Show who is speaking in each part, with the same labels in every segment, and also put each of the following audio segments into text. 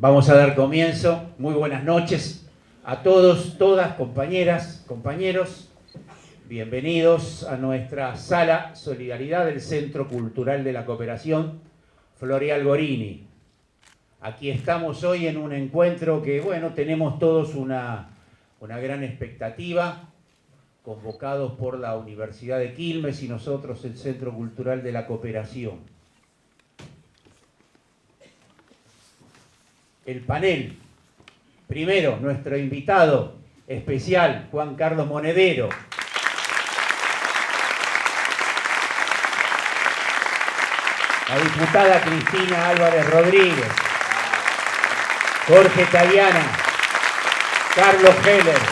Speaker 1: Vamos a dar comienzo. Muy buenas noches a todos, todas, compañeras, compañeros. Bienvenidos a nuestra sala Solidaridad del Centro Cultural de la Cooperación Floreal Gorini. Aquí estamos hoy en un encuentro que, bueno, tenemos todos una gran expectativa, convocados por la Universidad de Quilmes y nosotros el Centro Cultural de la Cooperación. El panel, primero nuestro invitado especial, Juan Carlos Monedero. La diputada Cristina Álvarez Rodríguez, Jorge Tayana, Carlos Heller.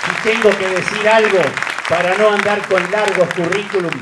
Speaker 1: Si tengo que decir algo para no andar con largos currículum,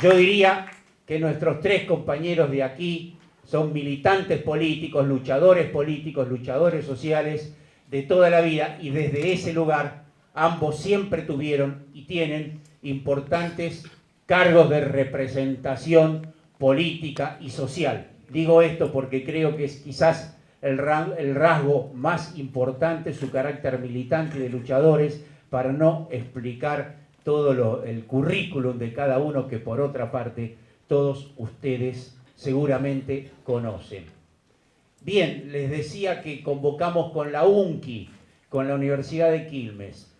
Speaker 1: yo diría que nuestros tres compañeros de aquí son militantes políticos, luchadores sociales de toda la vida, y desde ese lugar ambos siempre tuvieron y tienen importantes cargos de representación política y social. Digo esto porque creo que es quizás el rasgo más importante, su carácter militante de luchadores, para no explicar todo el currículum de cada uno que por otra parte todos ustedes seguramente conocen. Bien, les decía que convocamos con la UNCI, con la Universidad de Quilmes.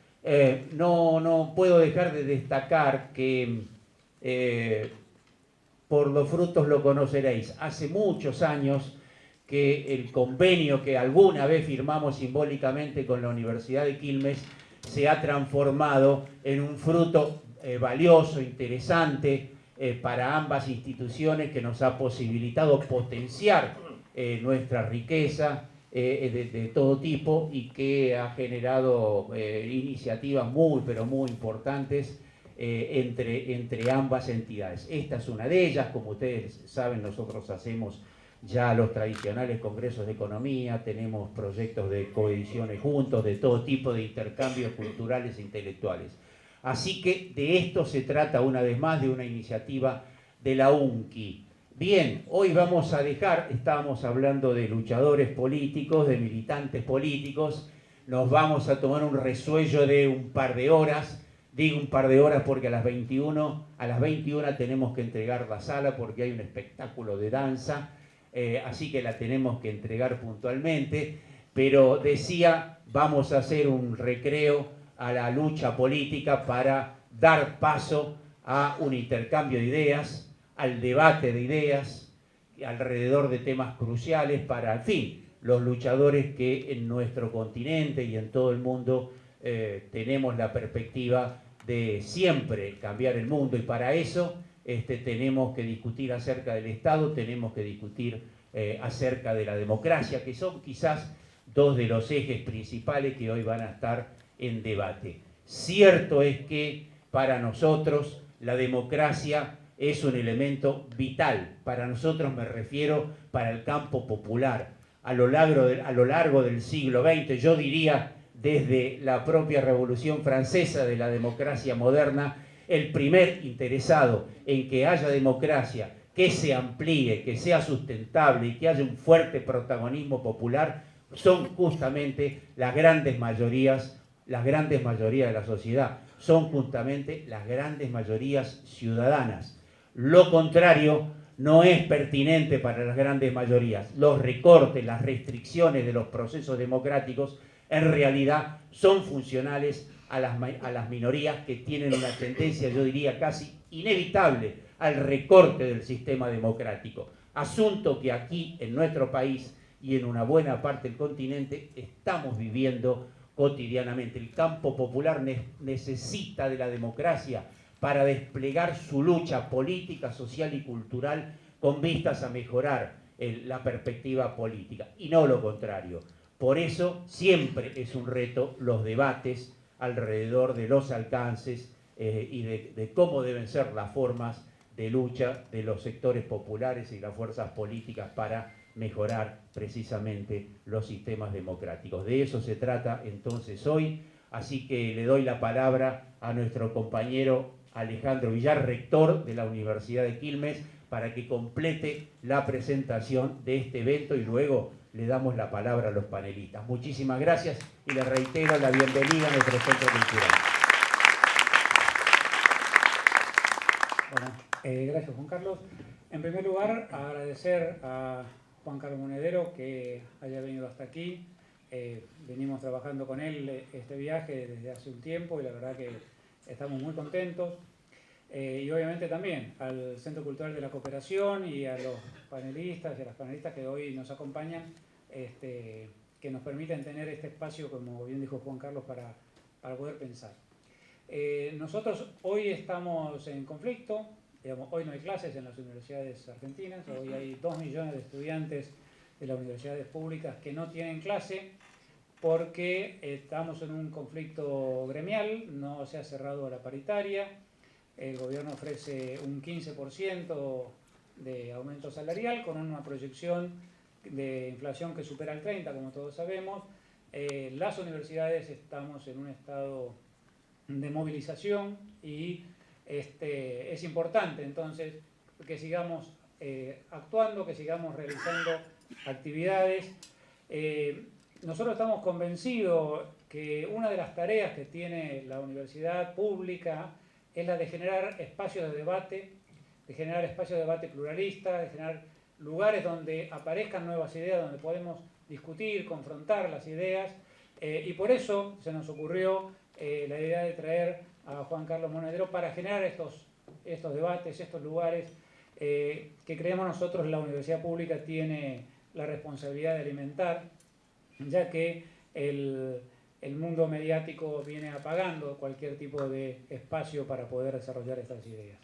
Speaker 1: No puedo dejar de destacar que por los frutos lo conoceréis. Hace muchos años que el convenio que alguna vez firmamos simbólicamente con la Universidad de Quilmes se ha transformado en un fruto valioso, interesante, para ambas instituciones, que nos ha posibilitado potenciar nuestra riqueza de todo tipo, y que ha generado iniciativas muy, pero muy importantes entre ambas entidades. Esta es una de ellas. Como ustedes saben, nosotros hacemos ya los tradicionales congresos de economía, tenemos proyectos de coediciones juntos, de todo tipo de intercambios culturales e intelectuales. Así que de esto se trata una vez más, de una iniciativa de la UNCI. Bien, hoy vamos a estábamos hablando de luchadores políticos, de militantes políticos, nos vamos a tomar un resuello de un par de horas. Digo un par de horas porque a las 21 tenemos que entregar la sala, porque hay un espectáculo de danza, así que la tenemos que entregar puntualmente. Pero decía, vamos a hacer un recreo a la lucha política para dar paso a un intercambio de ideas, al debate de ideas, alrededor de temas cruciales para, en fin, los luchadores que en nuestro continente y en todo el mundo tenemos la perspectiva de siempre cambiar el mundo, y para eso tenemos que discutir acerca del Estado, tenemos que discutir acerca de la democracia, que son quizás dos de los ejes principales que hoy van a estar en debate. Cierto es que para nosotros la democracia es un elemento vital. Para nosotros, me refiero, para el campo popular. A lo largo del siglo XX, yo diría desde la propia Revolución Francesa, de la democracia moderna, el primer interesado en que haya democracia, que se amplíe, que sea sustentable y que haya un fuerte protagonismo popular, son justamente las grandes mayorías de la sociedad, son justamente las grandes mayorías ciudadanas. Lo contrario no es pertinente para las grandes mayorías. Los recortes, las restricciones de los procesos democráticos en realidad son funcionales a las minorías, que tienen una tendencia, yo diría, casi inevitable al recorte del sistema democrático. Asunto que aquí en nuestro país y en una buena parte del continente estamos viviendo cotidianamente. El campo popular necesita de la democracia para desplegar su lucha política, social y cultural con vistas a mejorar la perspectiva política, y no lo contrario. Por eso siempre es un reto los debates alrededor de los alcances y de cómo deben ser las formas de lucha de los sectores populares y las fuerzas políticas para mejorar precisamente los sistemas democráticos. De eso se trata entonces hoy, así que le doy la palabra a nuestro compañero Alejandro Villar, rector de la Universidad de Quilmes, para que complete la presentación de este evento y luego le damos la palabra a los panelistas. Muchísimas gracias y les reitero la bienvenida a nuestro Centro Cultural.
Speaker 2: Bueno, gracias Juan Carlos. En primer lugar, agradecer a Juan Carlos Monedero que haya venido hasta aquí. Venimos trabajando con él este viaje desde hace un tiempo y la verdad que estamos muy contentos. Y obviamente también al Centro Cultural de la Cooperación y a los panelistas y a las panelistas que hoy nos acompañan, que nos permiten tener este espacio, como bien dijo Juan Carlos, para poder pensar. Nosotros hoy estamos en conflicto, digamos, hoy no hay clases en las universidades argentinas, hoy hay 2 millones de estudiantes de las universidades públicas que no tienen clase porque estamos en un conflicto gremial, no se ha cerrado la paritaria, el gobierno ofrece un 15% de aumento salarial con una proyección de inflación que supera el 30%, como todos sabemos. Las universidades estamos en un estado de movilización y es importante entonces que sigamos actuando, que sigamos realizando actividades. Nosotros estamos convencidos que una de las tareas que tiene la universidad pública es la de generar espacios de debate pluralista, de generar lugares donde aparezcan nuevas ideas, donde podemos discutir, confrontar las ideas, y por eso se nos ocurrió la idea de traer a Juan Carlos Monedero para generar estos debates, estos lugares que creemos nosotros la universidad pública tiene la responsabilidad de alimentar, ya que el mundo mediático viene apagando cualquier tipo de espacio para poder desarrollar estas ideas.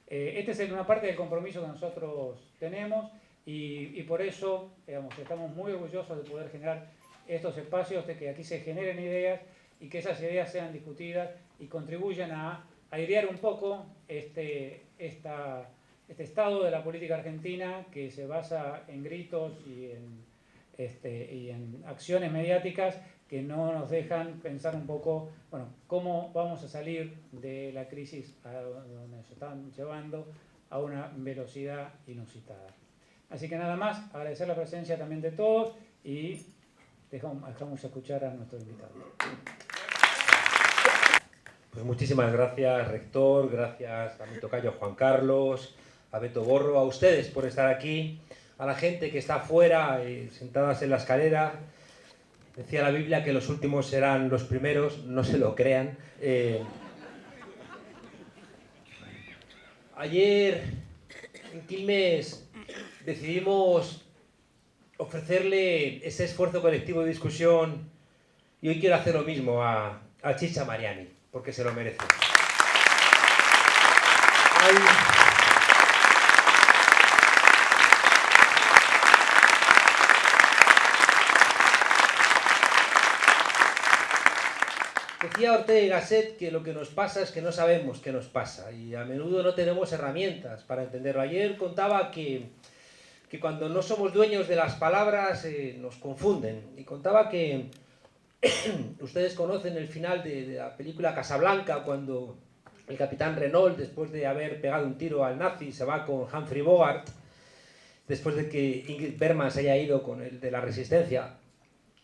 Speaker 2: Esta es una parte del compromiso que nosotros tenemos y por eso, digamos, estamos muy orgullosos de poder generar estos espacios, de que aquí se generen ideas y que esas ideas sean discutidas y contribuyan a airear un poco este estado de la política argentina que se basa en gritos y en acciones mediáticas que no nos dejan pensar un poco, bueno, cómo vamos a salir de la crisis a donde nos están llevando a una velocidad inusitada. Así que nada más, agradecer la presencia también de todos y dejamos escuchar a nuestro invitado.
Speaker 3: Pues muchísimas gracias, rector, gracias a mi tocayo Juan Carlos, a Beto Borro, a ustedes por estar aquí, a la gente que está afuera, sentadas en la escalera. Decía la Biblia que los últimos serán los primeros, no se lo crean. Ayer en Quilmes decidimos ofrecerle ese esfuerzo colectivo de discusión y hoy quiero hacer lo mismo a Chicha Mariani, porque se lo merece. Decía Ortega y Gasset que lo que nos pasa es que no sabemos qué nos pasa y a menudo no tenemos herramientas para entenderlo. Ayer contaba que cuando no somos dueños de las palabras nos confunden y contaba que ustedes conocen el final de la película Casablanca, cuando el capitán Renault, después de haber pegado un tiro al nazi, se va con Humphrey Bogart, después de que Ingrid Bergman se haya ido con el de la Resistencia.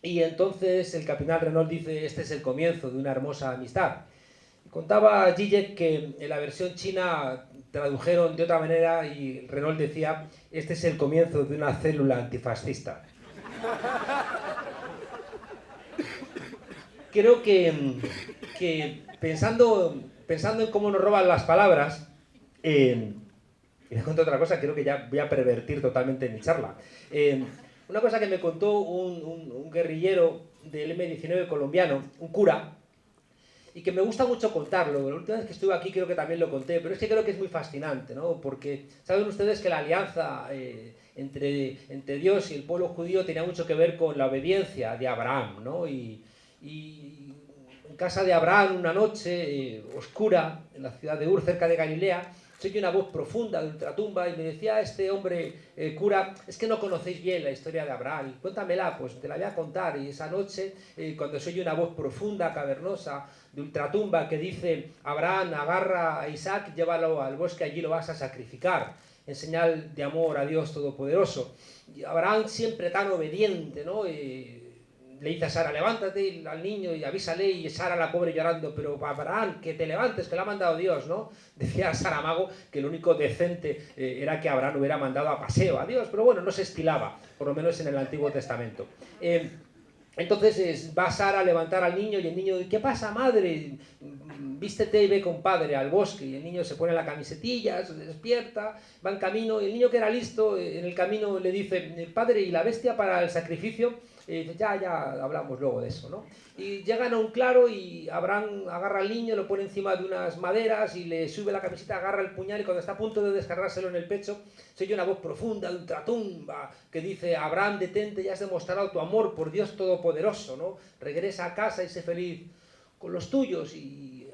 Speaker 3: Y entonces el capitán Renault dice, este es el comienzo de una hermosa amistad. Y contaba Zizek que en la versión china tradujeron de otra manera y Renault decía, este es el comienzo de una célula antifascista. Creo que pensando en cómo nos roban las palabras, y les cuento otra cosa, creo que ya voy a pervertir totalmente mi charla. Una cosa que me contó un guerrillero del M-19 colombiano, un cura, y que me gusta mucho contarlo. La última vez que estuve aquí creo que también lo conté, pero es que creo que es muy fascinante, ¿no? Porque saben ustedes que la alianza entre Dios y el pueblo judío tenía mucho que ver con la obediencia de Abraham, ¿no? Y en casa de Abraham, una noche oscura, en la ciudad de Ur, cerca de Galilea, se oye una voz profunda de ultratumba y me decía este hombre, cura, es que no conocéis bien la historia de Abraham, cuéntamela, pues te la voy a contar. Y esa noche, cuando se oye una voz profunda, cavernosa, de ultratumba que dice, Abraham, agarra a Isaac, llévalo al bosque, allí lo vas a sacrificar. en señal de amor a Dios Todopoderoso. Y Abraham siempre tan obediente, ¿no? Le dice a Sara, levántate al niño y avísale, y Sara la pobre llorando, pero Abraham, que te levantes, que lo ha mandado Dios, ¿no? Decía Saramago que lo único decente era que Abraham hubiera mandado a paseo a Dios, pero bueno, no se estilaba, por lo menos en el Antiguo Testamento. Entonces va Sara a levantar al niño y el niño, ¿qué pasa, madre? Vístete y ve con padre al bosque. Y el niño se pone la camisetilla, se despierta, va en camino, y el niño que era listo en el camino le dice, padre, ¿y la bestia para el sacrificio? Y dice, ya hablamos luego de eso, ¿no? Y llegan a un claro y Abraham agarra al niño, lo pone encima de unas maderas y le sube la camiseta, agarra el puñal, y cuando está a punto de descargárselo en el pecho, se oye una voz profunda de ultratumba que dice, Abraham, detente, ya has demostrado tu amor por Dios Todopoderoso, ¿no? Regresa a casa y sé feliz con los tuyos. Y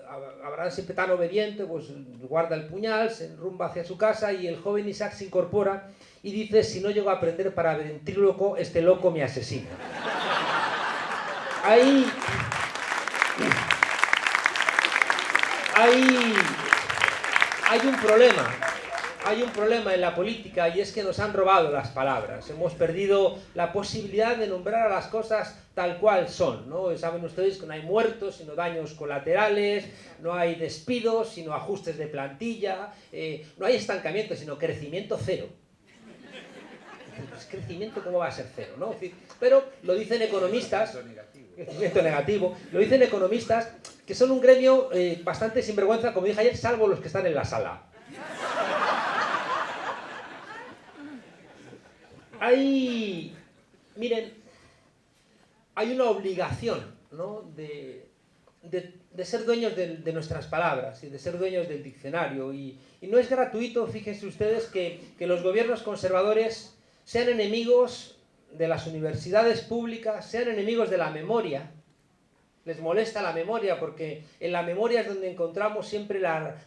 Speaker 3: Abraham, siempre tan obediente, pues guarda el puñal, se enrumba hacia su casa, y el joven Isaac se incorpora y dice, si no llego a aprender para ventríloco, este loco me asesina. Hay un problema en la política, y es que nos han robado las palabras. Hemos perdido la posibilidad de nombrar a las cosas tal cual son, ¿no? Saben ustedes que no hay muertos, sino daños colaterales, no hay despidos, sino ajustes de plantilla, no hay estancamiento, sino crecimiento cero. Pues crecimiento, ¿cómo va a ser cero, no? Pero lo dicen economistas, crecimiento negativo, lo dicen economistas, que son un gremio bastante sinvergüenza, como dije ayer, salvo los que están en la sala. Miren, hay una obligación, ¿no? de ser dueños de nuestras palabras y de ser dueños del diccionario. Y no es gratuito, fíjense ustedes, que los gobiernos conservadores sean enemigos de las universidades públicas, sean enemigos de la memoria. Les molesta la memoria porque en la memoria es donde encontramos siempre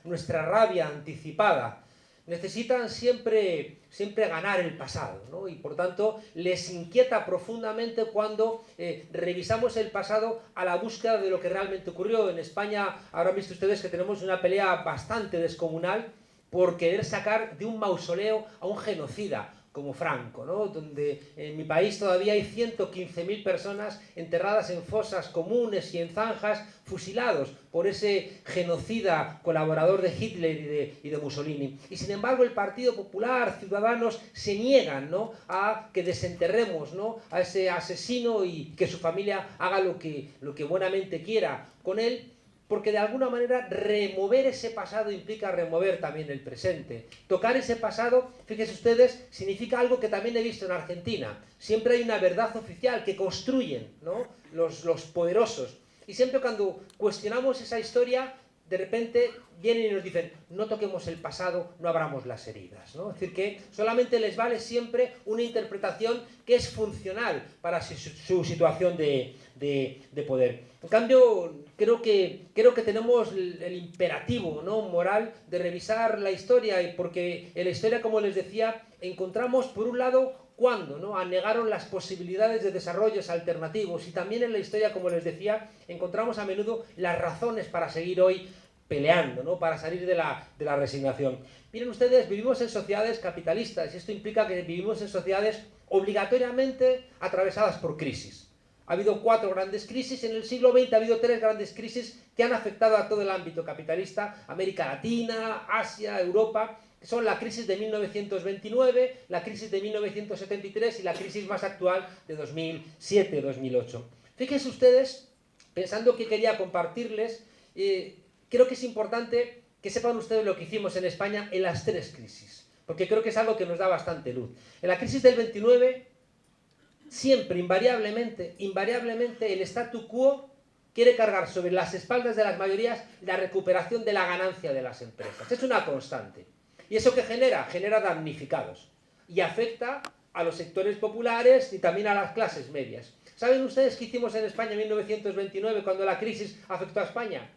Speaker 3: nuestra rabia anticipada. Necesitan siempre ganar el pasado, ¿no? Y por tanto les inquieta profundamente cuando revisamos el pasado a la búsqueda de lo que realmente ocurrió. En España habrán visto ustedes que tenemos una pelea bastante descomunal por querer sacar de un mausoleo a un genocida como Franco, ¿no? Donde en mi país todavía hay 115.000 personas enterradas en fosas comunes y en zanjas, fusilados por ese genocida colaborador de Hitler y de Mussolini. Y sin embargo el Partido Popular, Ciudadanos, se niegan, ¿no? a que desenterremos, ¿no? a ese asesino y que su familia haga lo que buenamente quiera con él, porque de alguna manera remover ese pasado implica remover también el presente. Tocar ese pasado, fíjense ustedes, significa algo que también he visto en Argentina. Siempre hay una verdad oficial que construyen, ¿no? los poderosos. Y siempre cuando cuestionamos esa historia, de repente vienen y nos dicen, no toquemos el pasado, no abramos las heridas, ¿no? Es decir, que solamente les vale siempre una interpretación que es funcional para su situación de poder. En cambio, creo que tenemos el imperativo, ¿no? moral de revisar la historia, y porque en la historia, como les decía, encontramos por un lado cuando, ¿no? anegaron las posibilidades de desarrollos alternativos, y también en la historia, como les decía, encontramos a menudo las razones para seguir hoy peleando, ¿no? para salir de la resignación. Miren ustedes, vivimos en sociedades capitalistas, y esto implica que vivimos en sociedades obligatoriamente atravesadas por crisis. Ha habido 4 grandes crisis, en el siglo XX ha habido 3 grandes crisis que han afectado a todo el ámbito capitalista, América Latina, Asia, Europa, que son la crisis de 1929, la crisis de 1973 y la crisis más actual de 2007-2008. Fíjense ustedes, pensando que quería compartirles, creo que es importante que sepan ustedes lo que hicimos en España en las 3 crisis, porque creo que es algo que nos da bastante luz. En la crisis del 29, siempre, invariablemente, el statu quo quiere cargar sobre las espaldas de las mayorías la recuperación de la ganancia de las empresas. Es una constante. ¿Y eso qué genera? Genera damnificados. Y afecta a los sectores populares y también a las clases medias. ¿Saben ustedes qué hicimos en España en 1929 cuando la crisis afectó a España?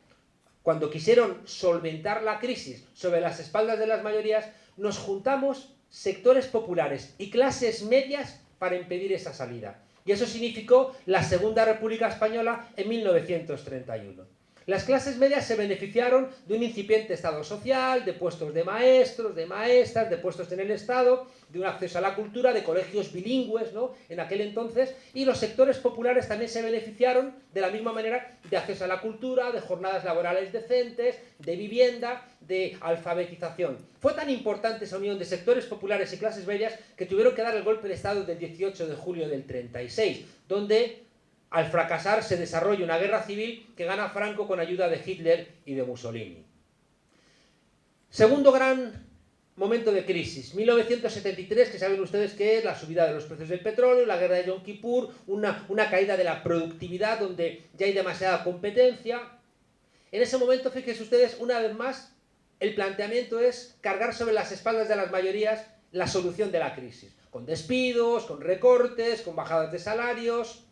Speaker 3: Cuando quisieron solventar la crisis sobre las espaldas de las mayorías, nos juntamos sectores populares y clases medias para impedir esa salida. Y eso significó la Segunda República Española en 1931. Las clases medias se beneficiaron de un incipiente estado social, de puestos de maestros, de maestras, de puestos en el Estado, de un acceso a la cultura, de colegios bilingües, ¿no?, en aquel entonces, y los sectores populares también se beneficiaron de la misma manera de acceso a la cultura, de jornadas laborales decentes, de vivienda, de alfabetización. Fue tan importante esa unión de sectores populares y clases medias que tuvieron que dar el golpe de Estado del 18 de julio del 36, donde al fracasar se desarrolla una guerra civil que gana Franco con ayuda de Hitler y de Mussolini. Segundo gran momento de crisis, 1973, que saben ustedes que es la subida de los precios del petróleo, la guerra de Yom Kippur, una caída de la productividad donde ya hay demasiada competencia. En ese momento, fíjense ustedes, una vez más, el planteamiento es cargar sobre las espaldas de las mayorías la solución de la crisis, con despidos, con recortes, con bajadas de salarios.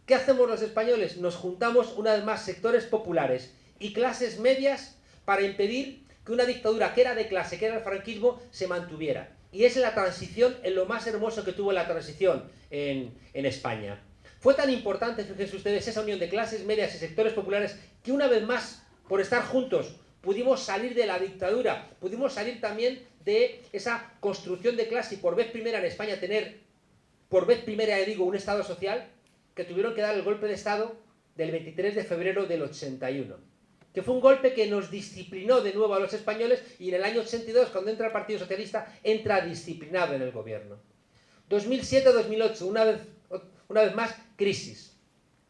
Speaker 3: ¿Qué hacemos los españoles? Nos juntamos una vez más sectores populares y clases medias para impedir que una dictadura que era de clase, que era el franquismo, se mantuviera. Y es la transición, en lo más hermoso que tuvo la transición en España. Fue tan importante, fíjense ustedes, esa unión de clases medias y sectores populares, que una vez más, por estar juntos, pudimos salir de la dictadura, pudimos salir también de esa construcción de clase y por vez primera en España tener, por vez primera, digo, un Estado social, que tuvieron que dar el golpe de Estado del 23 de febrero del 81, que fue un golpe que nos disciplinó de nuevo a los españoles y en el año 82, cuando entra el Partido Socialista, entra disciplinado en el gobierno. 2007-2008, una vez más, crisis.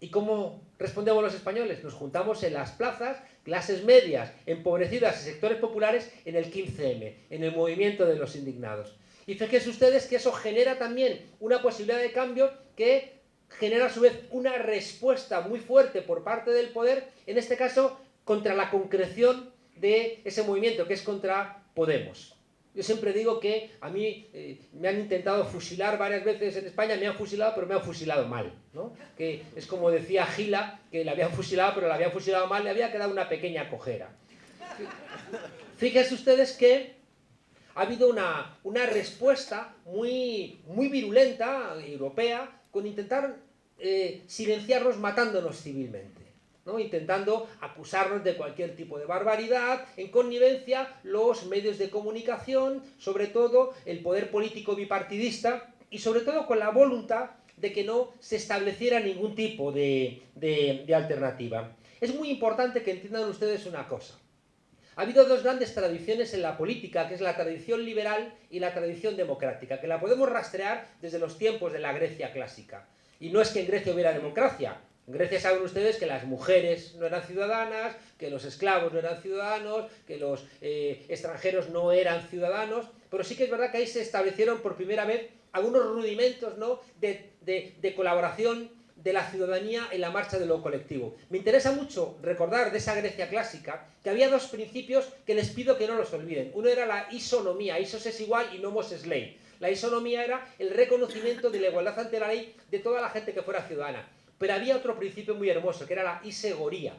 Speaker 3: ¿Y cómo respondemos los españoles? Nos juntamos en las plazas, clases medias, empobrecidas y sectores populares en el 15M, en el movimiento de los indignados. Y fíjense ustedes que eso genera también una posibilidad de cambio que genera a su vez una respuesta muy fuerte por parte del poder, en este caso contra la concreción de ese movimiento, que es contra Podemos. Yo siempre digo que a mí me han intentado fusilar varias veces en España, me han fusilado, pero me han fusilado mal, ¿no? Que es como decía Gila, que le habían fusilado, pero le habían fusilado mal, le había quedado una pequeña cojera. Fíjense ustedes que ha habido una respuesta muy virulenta, europea, con intentar silenciarnos matándonos civilmente, ¿no? Intentando acusarnos de cualquier tipo de barbaridad, en connivencia los medios de comunicación, sobre todo el poder político bipartidista y sobre todo con la voluntad de que no se estableciera ningún tipo de alternativa. Es muy importante que entiendan ustedes una cosa. Ha habido dos grandes tradiciones en la política, que es la tradición liberal y la tradición democrática, que la podemos rastrear desde los tiempos de la Grecia clásica. Y no es que en Grecia hubiera democracia. En Grecia saben ustedes que las mujeres no eran ciudadanas, que los esclavos no eran ciudadanos, que los extranjeros no eran ciudadanos, pero sí que es verdad que ahí se establecieron por primera vez algunos rudimentos, ¿no?, de colaboración de la ciudadanía en la marcha de lo colectivo. Me interesa mucho recordar de esa Grecia clásica que había dos principios que les pido que no los olviden. Uno era la isonomía, isos es igual y nomos es ley. La isonomía era el reconocimiento de la igualdad ante la ley de toda la gente que fuera ciudadana. Pero había otro principio muy hermoso, que era la isegoría,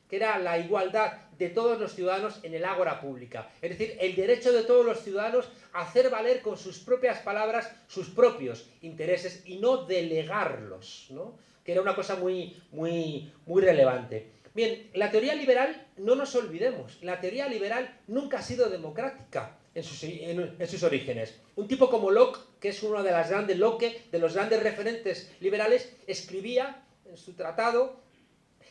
Speaker 3: que era la igualdad de todos los ciudadanos en el ágora pública. Es decir, el derecho de todos los ciudadanos a hacer valer con sus propias palabras sus propios intereses y no delegarlos, ¿no?, que era una cosa muy relevante. Bien, la teoría liberal, no nos olvidemos, la teoría liberal nunca ha sido democrática en sus orígenes. Un tipo como Locke, que es uno de los grandes referentes liberales, escribía en su tratado: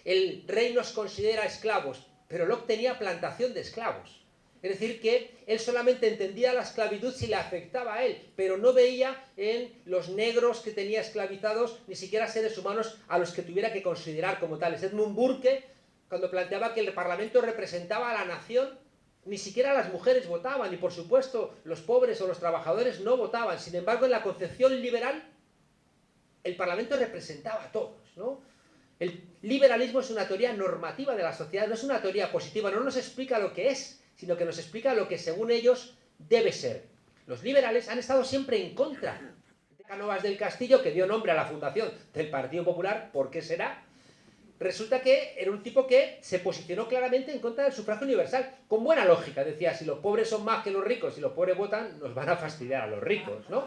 Speaker 3: el rey nos considera esclavos, pero Locke tenía plantación de esclavos. Es decir, que él solamente entendía la esclavitud si le afectaba a él, pero no veía en los negros que tenía esclavizados ni siquiera seres humanos a los que tuviera que considerar como tales. Edmund Burke, cuando planteaba que el Parlamento representaba a la nación, ni siquiera las mujeres votaban y, por supuesto, los pobres o los trabajadores no votaban. Sin embargo, en la concepción liberal, el Parlamento representaba a todos, ¿no? El liberalismo es una teoría normativa de la sociedad, no es una teoría positiva, no nos explica lo que es, sino que nos explica lo que según ellos debe ser. Los liberales han estado siempre en contra de Cánovas del Castillo, que dio nombre a la fundación del Partido Popular. ¿Por qué será? Resulta que era un tipo que se posicionó claramente en contra del sufragio universal, con buena lógica. Decía, si los pobres son más que los ricos, si los pobres votan, nos van a fastidiar a los ricos, ¿no?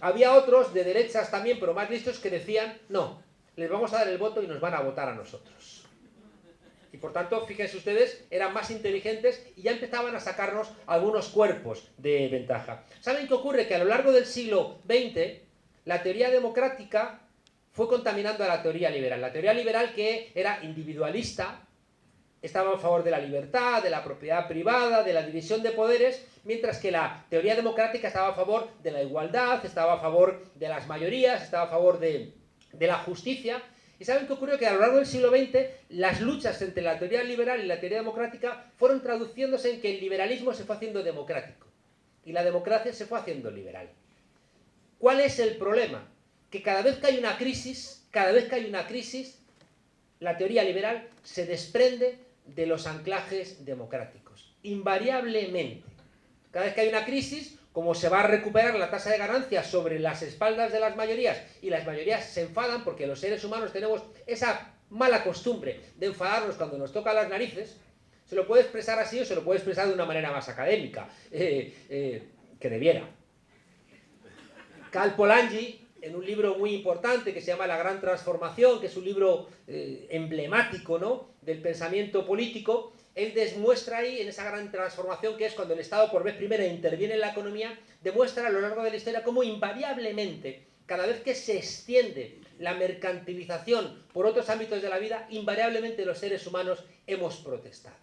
Speaker 3: Había otros de derechas también, pero más listos, que decían, no, les vamos a dar el voto y nos van a votar a nosotros. y por tanto, fíjense ustedes, eran más inteligentes y ya empezaban a sacarnos algunos cuerpos de ventaja. ¿Saben qué ocurre? Que a lo largo del siglo XX, la teoría democrática fue contaminando a la teoría liberal. La teoría liberal, que era individualista, estaba a favor de la libertad, de la propiedad privada, de la división de poderes, mientras que la teoría democrática estaba a favor de la igualdad, estaba a favor de las mayorías, estaba a favor de la justicia. ¿Y saben qué ocurrió? Que a lo largo del siglo XX las luchas entre la teoría liberal y la teoría democrática fueron traduciéndose en que el liberalismo se fue haciendo democrático y la democracia se fue haciendo liberal. ¿Cuál es el problema? Que cada vez que hay una crisis, la teoría liberal se desprende de los anclajes democráticos, invariablemente. Cada vez que hay una crisis, como se va a recuperar la tasa de ganancias sobre las espaldas de las mayorías, y las mayorías se enfadan porque los seres humanos tenemos esa mala costumbre de enfadarnos cuando nos tocan las narices, se lo puede expresar así o se lo puede expresar de una manera más académica, que debiera. Cal Polanyi, en un libro muy importante que se llama La Gran Transformación, que es un libro emblemático, ¿no?, del pensamiento político, él demuestra ahí, en esa gran transformación que es cuando el Estado por vez primera interviene en la economía, demuestra a lo largo de la historia cómo invariablemente, cada vez que se extiende la mercantilización por otros ámbitos de la vida, invariablemente los seres humanos hemos protestado.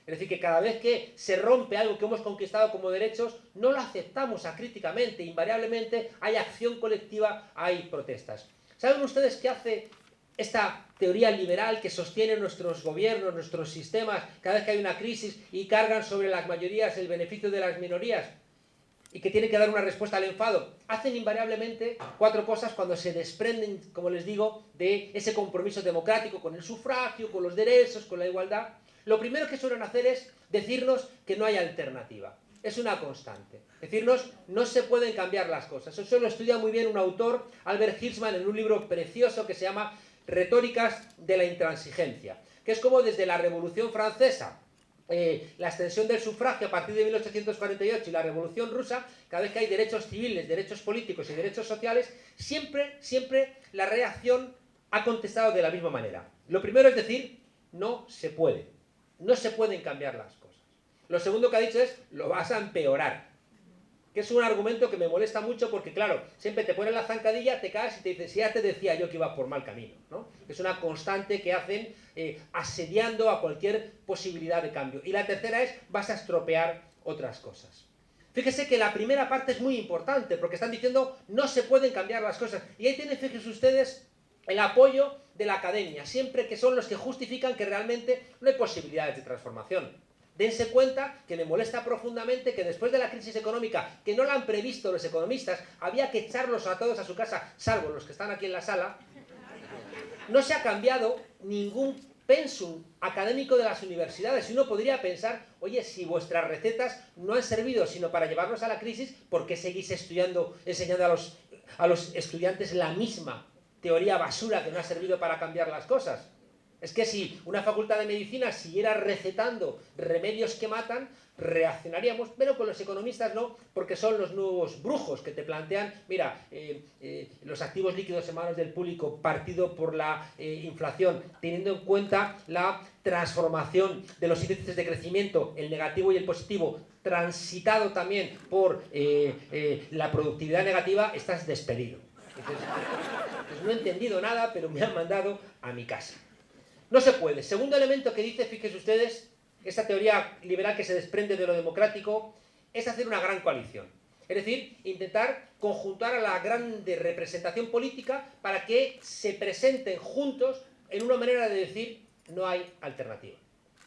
Speaker 3: Es decir, que cada vez que se rompe algo que hemos conquistado como derechos, no lo aceptamos acríticamente, invariablemente hay acción colectiva, hay protestas. ¿Saben ustedes qué hace esta teoría liberal que sostiene nuestros gobiernos, nuestros sistemas, cada vez que hay una crisis y cargan sobre las mayorías el beneficio de las minorías y que tienen que dar una respuesta al enfado? Hacen invariablemente 4 cosas cuando se desprenden, como les digo, de ese compromiso democrático con el sufragio, con los derechos, con la igualdad. Lo primero que suelen hacer es decirnos que no hay alternativa. Es una constante. Decirnos, no se pueden cambiar las cosas. Eso lo estudia muy bien un autor, Albert Hirschman, en un libro precioso que se llama Retóricas de la intransigencia, que es como desde la Revolución Francesa, la extensión del sufragio a partir de 1848 y la Revolución Rusa, cada vez que hay derechos civiles, derechos políticos y derechos sociales, siempre la reacción ha contestado de la misma manera. Lo primero es decir, no se puede. No se pueden cambiar las cosas. Lo segundo que ha dicho es, lo vas a empeorar. Que es un argumento que me molesta mucho porque, claro, siempre te ponen la zancadilla, te caes y te dicen, si ya te decía yo que ibas por mal camino, ¿no? Es una constante que hacen asediando a cualquier posibilidad de cambio. Y la tercera es, vas a estropear otras cosas. Fíjese que la primera parte es muy importante porque están diciendo, no se pueden cambiar las cosas. Y ahí tienen, fíjense ustedes, el apoyo de la academia, siempre que son los que justifican que realmente no hay posibilidades de transformación. Dense cuenta que me molesta profundamente que después de la crisis económica, que no la han previsto los economistas, había que echarlos a todos a su casa, salvo los que están aquí en la sala, no se ha cambiado ningún pensum académico de las universidades. Y uno podría pensar, oye, si vuestras recetas no han servido sino para llevarnos a la crisis, ¿por qué seguís enseñando a los estudiantes la misma teoría basura que no ha servido para cambiar las cosas? Es que si una facultad de medicina siguiera recetando remedios que matan, reaccionaríamos, pero con los economistas no, porque son los nuevos brujos que te plantean, mira, los activos líquidos en manos del público partido por la inflación, teniendo en cuenta la transformación de los índices de crecimiento, el negativo y el positivo, transitado también por la productividad negativa, estás despedido. Entonces, pues no he entendido nada, pero me han mandado a mi casa. No se puede. Segundo elemento que dice, fíjense ustedes, esta teoría liberal que se desprende de lo democrático, es hacer una gran coalición. Es decir, intentar conjuntar a la grande representación política para que se presenten juntos en una manera de decir no hay alternativa.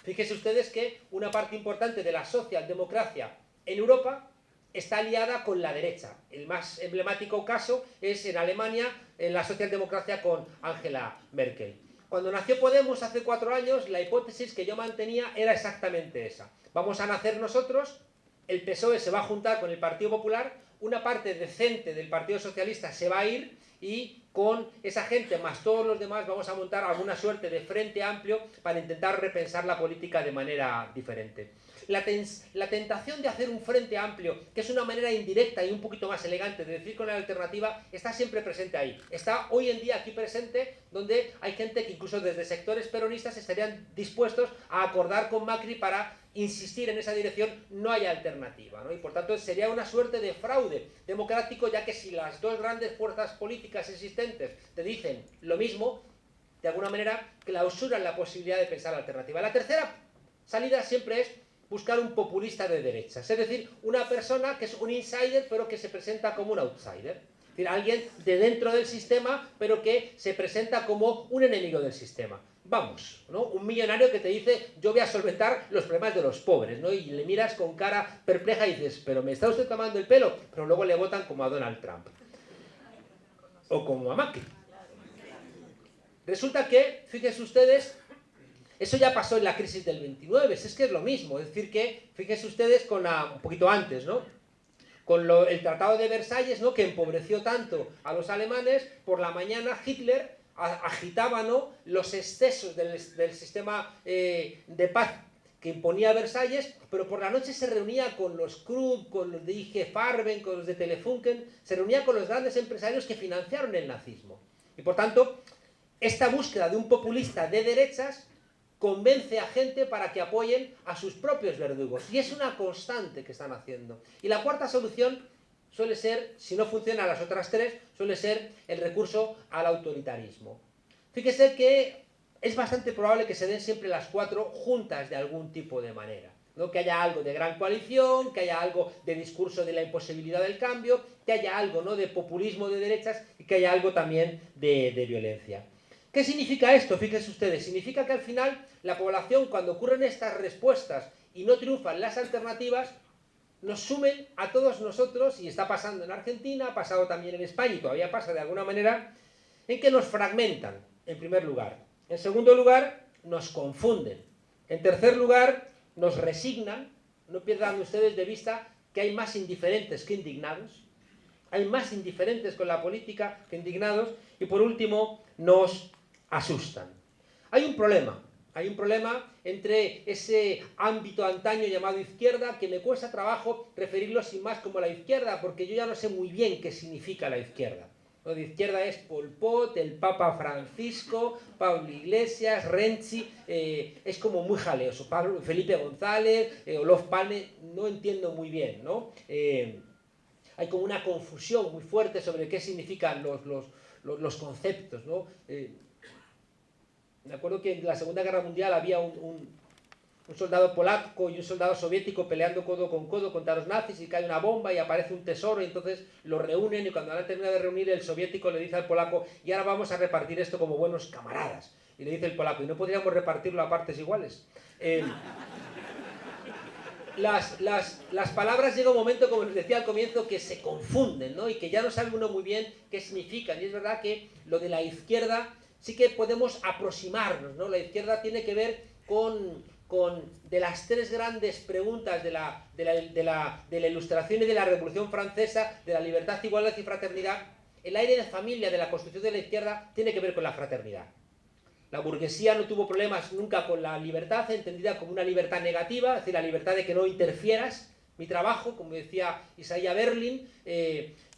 Speaker 3: Fíjense ustedes que una parte importante de la socialdemocracia en Europa está aliada con la derecha. El más emblemático caso es en Alemania, en la socialdemocracia con Angela Merkel. Cuando nació Podemos hace 4 años, la hipótesis que yo mantenía era exactamente esa. Vamos a nacer nosotros, el PSOE se va a juntar con el Partido Popular, una parte decente del Partido Socialista se va a ir y con esa gente más todos los demás vamos a montar alguna suerte de frente amplio para intentar repensar la política de manera diferente. la tentación de hacer un frente amplio, que es una manera indirecta y un poquito más elegante de decir con la alternativa, está siempre presente ahí. Está hoy en día aquí presente, donde hay gente que incluso desde sectores peronistas estarían dispuestos a acordar con Macri para insistir en esa dirección, no hay alternativa, ¿no? Y por tanto sería una suerte de fraude democrático, ya que si las dos grandes fuerzas políticas existentes te dicen lo mismo, de alguna manera clausuran la posibilidad de pensar la alternativa. La tercera salida siempre es buscar un populista de derechas, es decir, una persona que es un insider pero que se presenta como un outsider. Es decir, alguien de dentro del sistema pero que se presenta como un enemigo del sistema. Vamos, ¿no? Un millonario que te dice, yo voy a solventar los problemas de los pobres, ¿no? Y le miras con cara perpleja y dices, pero me está usted tomando el pelo, pero luego le votan como a Donald Trump. O como a Macri. Resulta que, fíjense ustedes, eso ya pasó en la crisis del 29, es que es lo mismo, es decir que, fíjense ustedes un poquito antes, ¿no? Con el Tratado de Versalles, ¿no? Que empobreció tanto a los alemanes, por la mañana Hitler agitaba, ¿no? Los excesos del sistema de paz que imponía Versalles, pero por la noche se reunía con los Krupp, con los de IG Farben, con los de Telefunken, se reunía con los grandes empresarios que financiaron el nazismo. Y por tanto, esta búsqueda de un populista de derechas convence a gente para que apoyen a sus propios verdugos. Y es una constante que están haciendo. Y la cuarta solución suele ser, si no funcionan las otras tres, suele ser el recurso al autoritarismo. Fíjese que es bastante probable que se den siempre las cuatro juntas de algún tipo de manera, ¿no? Que haya algo de gran coalición, que haya algo de discurso de la imposibilidad del cambio, que haya algo, ¿no? De populismo de derechas y que haya algo también de violencia. ¿Qué significa esto? Fíjense ustedes, significa que al final la población, cuando ocurren estas respuestas y no triunfan las alternativas, nos sumen a todos nosotros, y está pasando en Argentina, ha pasado también en España y todavía pasa de alguna manera, en que nos fragmentan, en primer lugar. En segundo lugar, nos confunden. En tercer lugar, nos resignan. No pierdan ustedes de vista que hay más indiferentes que indignados. Hay más indiferentes con la política que indignados. Y por último, nos asustan. Hay un problema entre ese ámbito antaño llamado izquierda, que me cuesta trabajo referirlo sin más como la izquierda, porque yo ya no sé muy bien qué significa la izquierda. Lo de izquierda es Pol Pot, el Papa Francisco, Pablo Iglesias, Renzi, es como muy jaleoso. Felipe González, Olof Palme, no entiendo muy bien, ¿no? Hay como una confusión muy fuerte sobre qué significan los conceptos, ¿no? Me acuerdo que en la Segunda Guerra Mundial había un soldado polaco y un soldado soviético peleando codo con codo contra los nazis, y cae una bomba y aparece un tesoro, y entonces lo reúnen, y cuando han terminado de reunir, el soviético le dice al polaco, y ahora vamos a repartir esto como buenos camaradas. Y le dice el polaco, ¿y no podríamos repartirlo a partes iguales? Las palabras llega un momento, como les decía al comienzo, que se confunden, ¿no? Y que ya no sabe uno muy bien qué significan. Y es verdad que lo de la izquierda sí que podemos aproximarnos, ¿no? La izquierda tiene que ver con de las tres grandes preguntas de la Ilustración y de la Revolución Francesa, de la libertad, igualdad y fraternidad. El aire de familia de la construcción de la izquierda tiene que ver con la fraternidad. La burguesía no tuvo problemas nunca con la libertad, entendida como una libertad negativa, es decir, la libertad de que no interfieras mi trabajo, como decía Isaiah Berlin.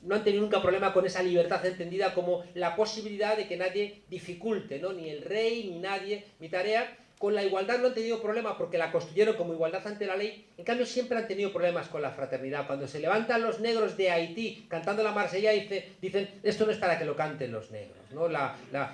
Speaker 3: No han tenido nunca problema con esa libertad entendida como la posibilidad de que nadie dificulte, ¿no? Ni el rey, ni nadie, mi tarea. Con la igualdad no han tenido problemas porque la construyeron como igualdad ante la ley. En cambio, siempre han tenido problemas con la fraternidad. Cuando se levantan los negros de Haití cantando la Marsellesa, dicen, esto no es para que lo canten los negros, ¿no?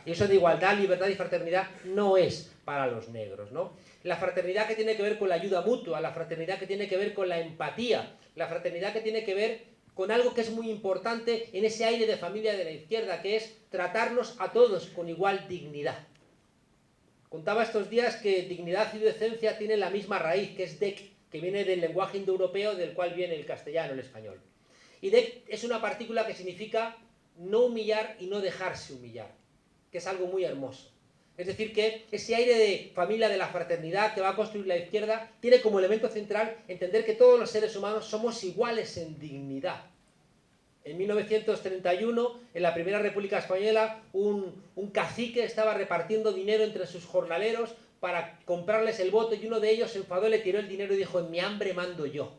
Speaker 3: Y eso de igualdad, libertad y fraternidad no es para los negros, ¿no? La fraternidad que tiene que ver con la ayuda mutua, la fraternidad que tiene que ver con la empatía, la fraternidad que tiene que ver con algo que es muy importante en ese aire de familia de la izquierda, que es tratarnos a todos con igual dignidad. Contaba estos días que dignidad y decencia tienen la misma raíz, que es DEC, que viene del lenguaje indoeuropeo del cual viene el castellano, el español. Y DEC es una partícula que significa no humillar y no dejarse humillar, que es algo muy hermoso. Es decir, que ese aire de familia de la fraternidad que va a construir la izquierda tiene como elemento central entender que todos los seres humanos somos iguales en dignidad. En 1931, en la Primera República Española, un cacique estaba repartiendo dinero entre sus jornaleros para comprarles el voto y uno de ellos se enfadó, le tiró el dinero y dijo, en mi hambre mando yo.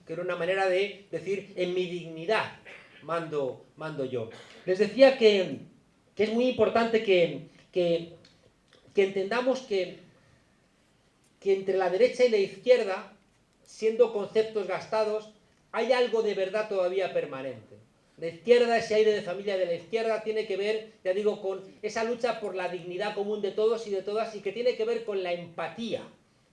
Speaker 3: Que era una manera de decir, en mi dignidad mando yo. Les decía que es muy importante que entendamos que entre la derecha y la izquierda, siendo conceptos gastados, hay algo de verdad todavía permanente. La izquierda, ese aire de familia de la izquierda, tiene que ver, ya digo, con esa lucha por la dignidad común de todos y de todas, y que tiene que ver con la empatía,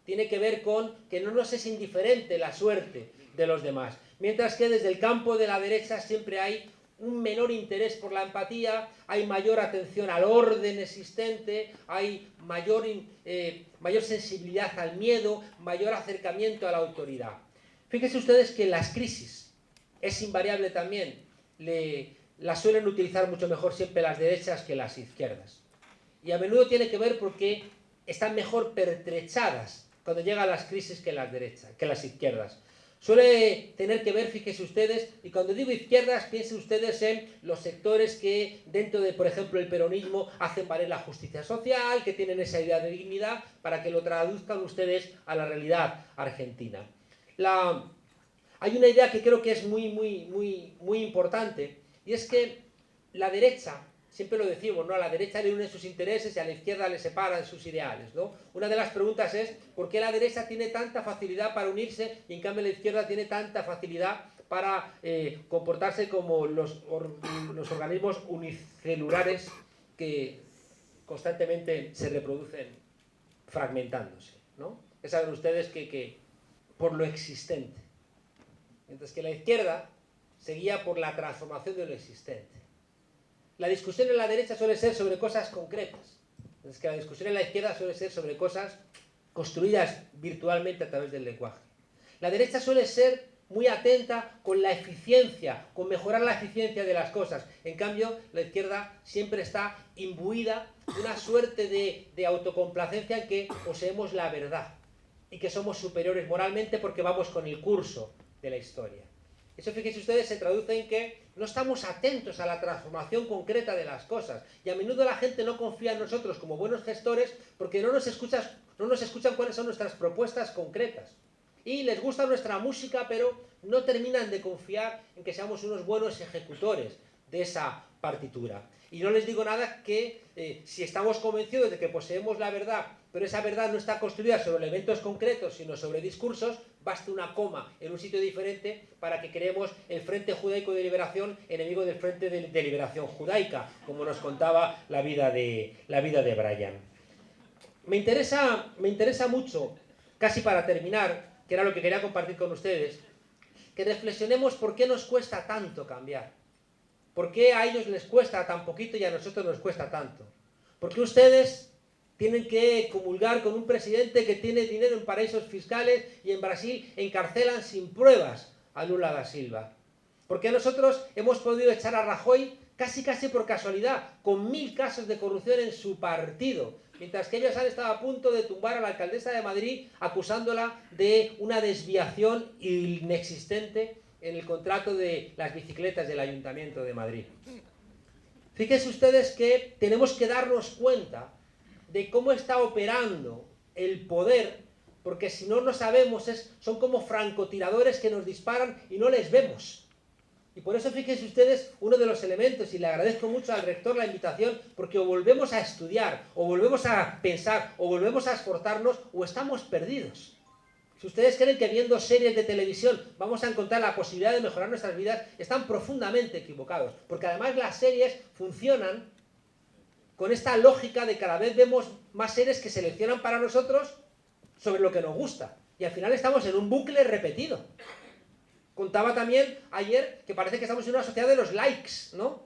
Speaker 3: tiene que ver con que no nos es indiferente la suerte de los demás. Mientras que desde el campo de la derecha siempre hay un menor interés por la empatía, hay mayor atención al orden existente, hay mayor sensibilidad al miedo, mayor acercamiento a la autoridad. Fíjense ustedes que las crisis es invariable también, las suelen utilizar mucho mejor siempre las derechas que las izquierdas. Y a menudo tiene que ver porque están mejor pertrechadas cuando llegan las crisis que las derechas, que las izquierdas. Suele tener que ver, fíjense ustedes, y cuando digo izquierdas, piensen ustedes en los sectores que dentro de, por ejemplo, el peronismo hacen valer la justicia social, que tienen esa idea de dignidad, para que lo traduzcan ustedes a la realidad argentina. Hay una idea que creo que es muy importante, y es que la derecha, siempre lo decimos, ¿no? A la derecha le unen sus intereses y a la izquierda le separan sus ideales, ¿no? Una de las preguntas es, ¿por qué la derecha tiene tanta facilidad para unirse y en cambio la izquierda tiene tanta facilidad para comportarse como los organismos unicelulares que constantemente se reproducen fragmentándose, ¿no? Ya saben ustedes que por lo existente, mientras que la izquierda se guía por la transformación de lo existente. La discusión en la derecha suele ser sobre cosas concretas, mientras que la discusión en la izquierda suele ser sobre cosas construidas virtualmente a través del lenguaje. La derecha suele ser muy atenta con la eficiencia, con mejorar la eficiencia de las cosas. En cambio, la izquierda siempre está imbuida de una suerte de autocomplacencia en que poseemos la verdad y que somos superiores moralmente porque vamos con el curso de la historia. Eso, fíjense ustedes, se traduce en que no estamos atentos a la transformación concreta de las cosas, y a menudo la gente no confía en nosotros como buenos gestores porque no nos escuchan cuáles son nuestras propuestas concretas. Y les gusta nuestra música, pero no terminan de confiar en que seamos unos buenos ejecutores de esa partitura. Y no les digo nada que si estamos convencidos de que poseemos la verdad, pero esa verdad no está construida sobre elementos concretos, sino sobre discursos, basta una coma en un sitio diferente para que creemos el Frente Judaico de Liberación enemigo del Frente de Liberación Judaica, como nos contaba la vida de Brian. Me interesa mucho, casi para terminar, que era lo que quería compartir con ustedes, que reflexionemos por qué nos cuesta tanto cambiar. ¿Por qué a ellos les cuesta tan poquito y a nosotros nos cuesta tanto? ¿Por qué ustedes tienen que comulgar con un presidente que tiene dinero en paraísos fiscales y en Brasil encarcelan sin pruebas a Lula da Silva? ¿Por qué nosotros hemos podido echar a Rajoy casi por casualidad, con 1000 casos de corrupción en su partido, mientras que ellos han estado a punto de tumbar a la alcaldesa de Madrid acusándola de una desviación inexistente en el contrato de las bicicletas del Ayuntamiento de Madrid? Fíjense ustedes que tenemos que darnos cuenta de cómo está operando el poder, porque si no lo sabemos, son como francotiradores que nos disparan y no les vemos. Y por eso fíjense ustedes uno de los elementos, y le agradezco mucho al rector la invitación, porque o volvemos a estudiar, o volvemos a pensar, o volvemos a esforzarnos, o estamos perdidos. Si ustedes creen que viendo series de televisión vamos a encontrar la posibilidad de mejorar nuestras vidas, están profundamente equivocados, porque además las series funcionan con esta lógica de cada vez vemos más series que seleccionan para nosotros sobre lo que nos gusta, y al final estamos en un bucle repetido. Contaba también ayer que parece que estamos en una sociedad de los likes, ¿no?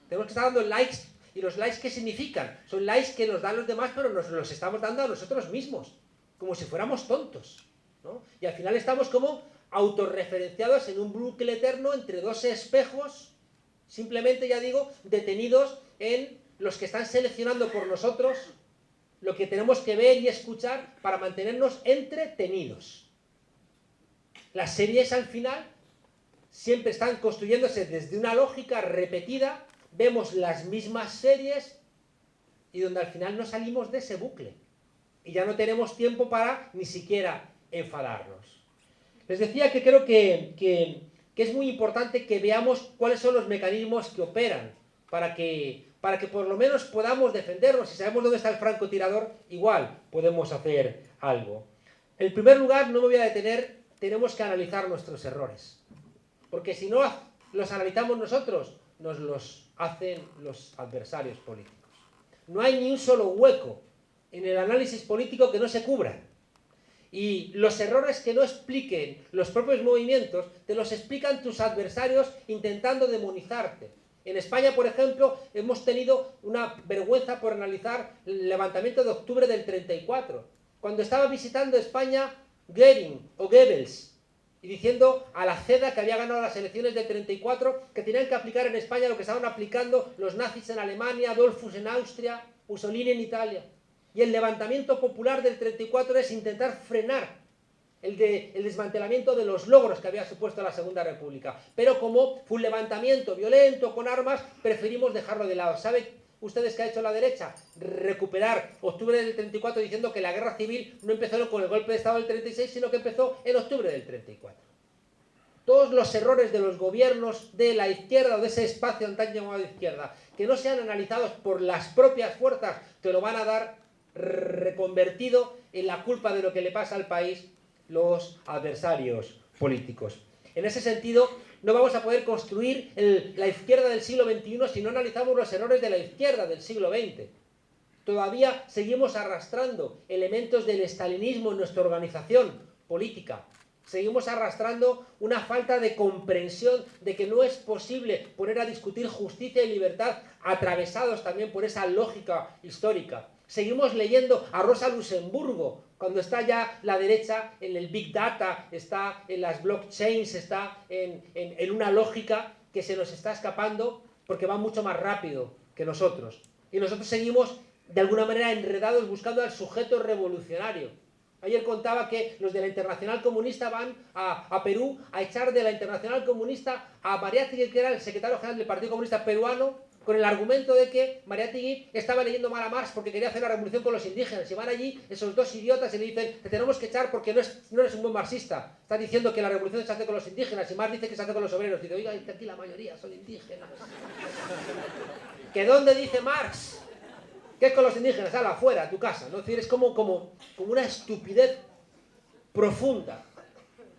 Speaker 3: Tenemos que estar dando likes. ¿Y los likes qué significan? Son likes que nos dan los demás, pero nos los estamos dando a nosotros mismos, como si fuéramos tontos, ¿no? Y al final estamos como autorreferenciados en un bucle eterno entre dos espejos, simplemente, ya digo, detenidos en los que están seleccionando por nosotros lo que tenemos que ver y escuchar para mantenernos entretenidos. Las series al final siempre están construyéndose desde una lógica repetida, vemos las mismas series y donde al final no salimos de ese bucle. y ya no tenemos tiempo para ni siquiera enfadarnos. Les decía que creo que es muy importante que veamos cuáles son los mecanismos que operan para que por lo menos podamos defendernos. Si sabemos dónde está el francotirador, igual podemos hacer algo. En primer lugar, no me voy a detener, tenemos que analizar nuestros errores. Porque si no los analizamos nosotros, nos los hacen los adversarios políticos. No hay ni un solo hueco en el análisis político que no se cubra. Y los errores que no expliquen los propios movimientos, te los explican tus adversarios intentando demonizarte. En España, por ejemplo, hemos tenido una vergüenza por analizar el levantamiento de octubre del 34. Cuando estaba visitando España Goering o Goebbels, y diciendo a la CEDA que había ganado las elecciones del 34, que tenían que aplicar en España lo que estaban aplicando los nazis en Alemania, Dollfuss en Austria, Mussolini en Italia. Y el levantamiento popular del 34 es intentar frenar el desmantelamiento de los logros que había supuesto la Segunda República. Pero como fue un levantamiento violento con armas, preferimos dejarlo de lado. ¿Saben ustedes qué ha hecho la derecha? Recuperar octubre del 34 diciendo que la guerra civil no empezó con el golpe de Estado del 36, sino que empezó en octubre del 34. Todos los errores de los gobiernos de la izquierda o de ese espacio tan llamado izquierda, que no sean analizados por las propias fuerzas, te lo van a dar reconvertido en la culpa de lo que le pasa al país los adversarios políticos. En ese sentido, no vamos a poder construir la izquierda del siglo XXI si no analizamos los errores de la izquierda del siglo XX. Todavía seguimos arrastrando elementos del estalinismo en nuestra organización política. Seguimos arrastrando una falta de comprensión de que no es posible poner a discutir justicia y libertad atravesados también por esa lógica histórica. Seguimos leyendo a Rosa Luxemburgo, cuando está ya la derecha en el Big Data, está en las blockchains, está en una lógica que se nos está escapando porque va mucho más rápido que nosotros. Y nosotros seguimos, de alguna manera, enredados buscando al sujeto revolucionario. Ayer contaba que los de la Internacional Comunista van a Perú a echar de la Internacional Comunista a Mariátegui, que era el secretario general del Partido Comunista Peruano, con el argumento de que Mariátegui estaba leyendo mal a Marx porque quería hacer la revolución con los indígenas. Y van allí esos dos idiotas y le dicen: te tenemos que echar porque no eres un buen marxista. Estás diciendo que la revolución se hace con los indígenas y Marx dice que se hace con los obreros. Y dice: oiga, aquí la mayoría son indígenas. ¿Que dónde dice Marx que es con los indígenas? Hala, afuera, a tu casa, ¿no? Es decir, es como una estupidez profunda.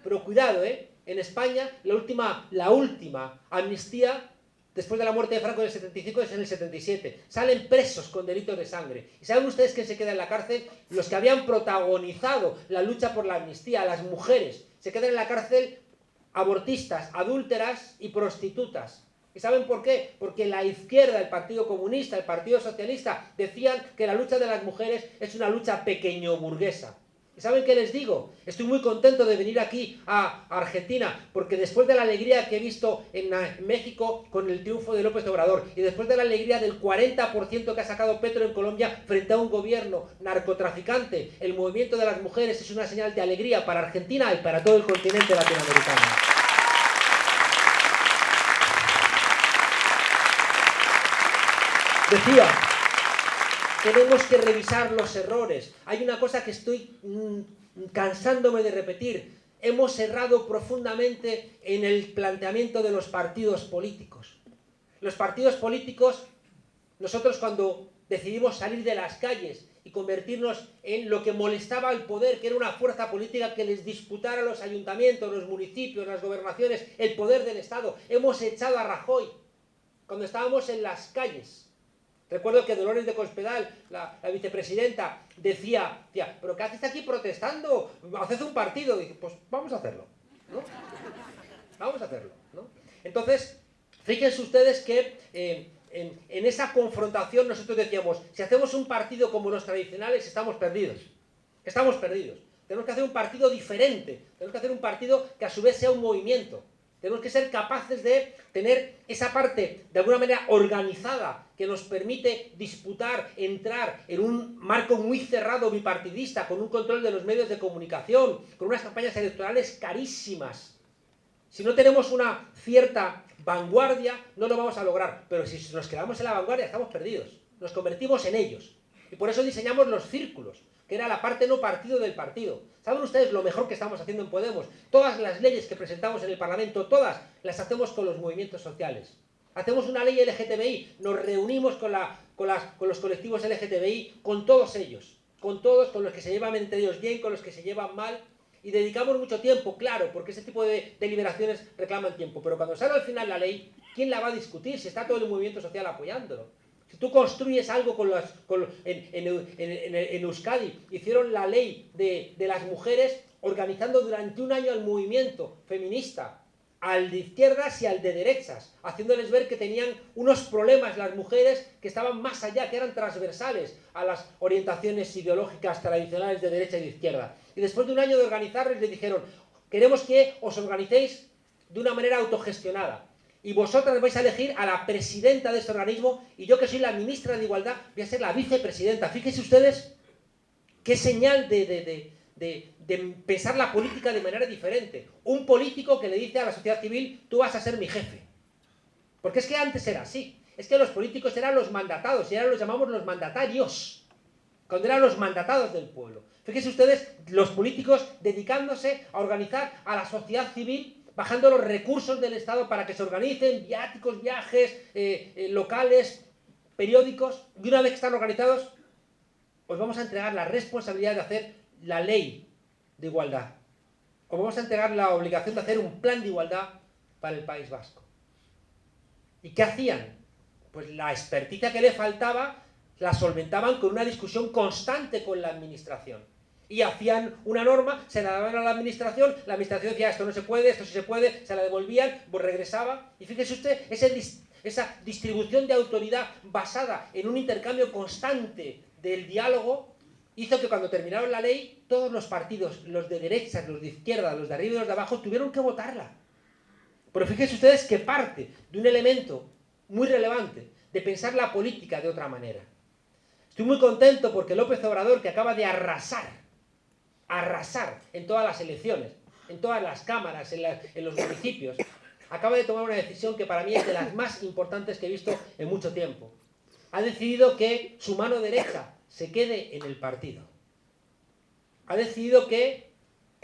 Speaker 3: Pero cuidado, en España la última amnistía después de la muerte de Franco en el 75 es en el 77. Salen presos con delitos de sangre. ¿Y saben ustedes quién se queda en la cárcel? Los que habían protagonizado la lucha por la amnistía, las mujeres. Se quedan en la cárcel abortistas, adúlteras y prostitutas. ¿Y saben por qué? Porque la izquierda, el Partido Comunista, el Partido Socialista, decían que la lucha de las mujeres es una lucha pequeño burguesa. ¿Y saben qué les digo? Estoy muy contento de venir aquí a Argentina, porque después de la alegría que he visto en México con el triunfo de López Obrador, y después de la alegría del 40% que ha sacado Petro en Colombia frente a un gobierno narcotraficante, el movimiento de las mujeres es una señal de alegría para Argentina y para todo el continente latinoamericano. Decía, tenemos que revisar los errores. Hay una cosa que estoy cansándome de repetir. Hemos errado profundamente en el planteamiento de los partidos políticos. Los partidos políticos, nosotros cuando decidimos salir de las calles y convertirnos en lo que molestaba al poder, que era una fuerza política que les disputara a los ayuntamientos, los municipios, las gobernaciones, el poder del Estado, hemos echado a Rajoy cuando estábamos en las calles. Recuerdo que Dolores de Cospedal, la vicepresidenta, decía, ¿pero qué haces aquí protestando? Haced un partido. Y dice, pues vamos a hacerlo, ¿no? Vamos a hacerlo, ¿no? Entonces, fíjense ustedes que en esa confrontación nosotros decíamos, si hacemos un partido como los tradicionales, estamos perdidos. Estamos perdidos. Tenemos que hacer un partido diferente. Tenemos que hacer un partido que a su vez sea un movimiento. Tenemos que ser capaces de tener esa parte, de alguna manera, organizada, que nos permite disputar, entrar en un marco muy cerrado, bipartidista, con un control de los medios de comunicación, con unas campañas electorales carísimas. Si no tenemos una cierta vanguardia, no lo vamos a lograr. Pero si nos quedamos en la vanguardia, estamos perdidos. Nos convertimos en ellos. Y por eso diseñamos los círculos, que era la parte no partido del partido. ¿Saben ustedes lo mejor que estamos haciendo en Podemos? Todas las leyes que presentamos en el Parlamento, todas las hacemos con los movimientos sociales. Hacemos una ley LGTBI, nos reunimos con los colectivos LGTBI, con todos ellos, con todos, con los que se llevan entre ellos bien, con los que se llevan mal, y dedicamos mucho tiempo, claro, porque ese tipo de deliberaciones reclaman tiempo, pero cuando sale al final la ley, ¿quién la va a discutir si está todo el movimiento social apoyándolo? Si tú construyes algo en Euskadi, hicieron la ley de las mujeres organizando durante un año el movimiento feminista, al de izquierdas y al de derechas, haciéndoles ver que tenían unos problemas las mujeres que estaban más allá, que eran transversales a las orientaciones ideológicas tradicionales de derecha y de izquierda. Y después de un año de organizarles, les dijeron, queremos que os organicéis de una manera autogestionada. Y vosotras vais a elegir a la presidenta de este organismo, y yo, que soy la ministra de Igualdad, voy a ser la vicepresidenta. Fíjense ustedes qué señal de pensar la política de manera diferente. Un político que le dice a la sociedad civil, tú vas a ser mi jefe. Porque es que antes era así. Es que los políticos eran los mandatados, y ahora los llamamos los mandatarios, cuando eran los mandatados del pueblo. Fíjense ustedes, los políticos dedicándose a organizar a la sociedad civil, bajando los recursos del Estado para que se organicen viáticos, viajes, locales, periódicos, y una vez que están organizados, os vamos a entregar la responsabilidad de hacer la ley de igualdad. Os vamos a entregar la obligación de hacer un plan de igualdad para el País Vasco. ¿Y qué hacían? Pues la experticia que le faltaba la solventaban con una discusión constante con la administración. Y hacían una norma, se la daban a la administración decía, esto no se puede, esto sí se puede, se la devolvían, pues regresaba. Y fíjese usted, esa distribución de autoridad basada en un intercambio constante del diálogo, hizo que cuando terminaron la ley, todos los partidos, los de derecha, los de izquierda, los de arriba y los de abajo, tuvieron que votarla. Pero fíjense ustedes que parte de un elemento muy relevante, de pensar la política de otra manera. Estoy muy contento porque López Obrador, que acaba de arrasar en todas las elecciones, en todas las cámaras, en los municipios, acaba de tomar una decisión que para mí es de las más importantes que he visto en mucho tiempo. Ha decidido que su mano derecha se quede en el partido. Ha decidido que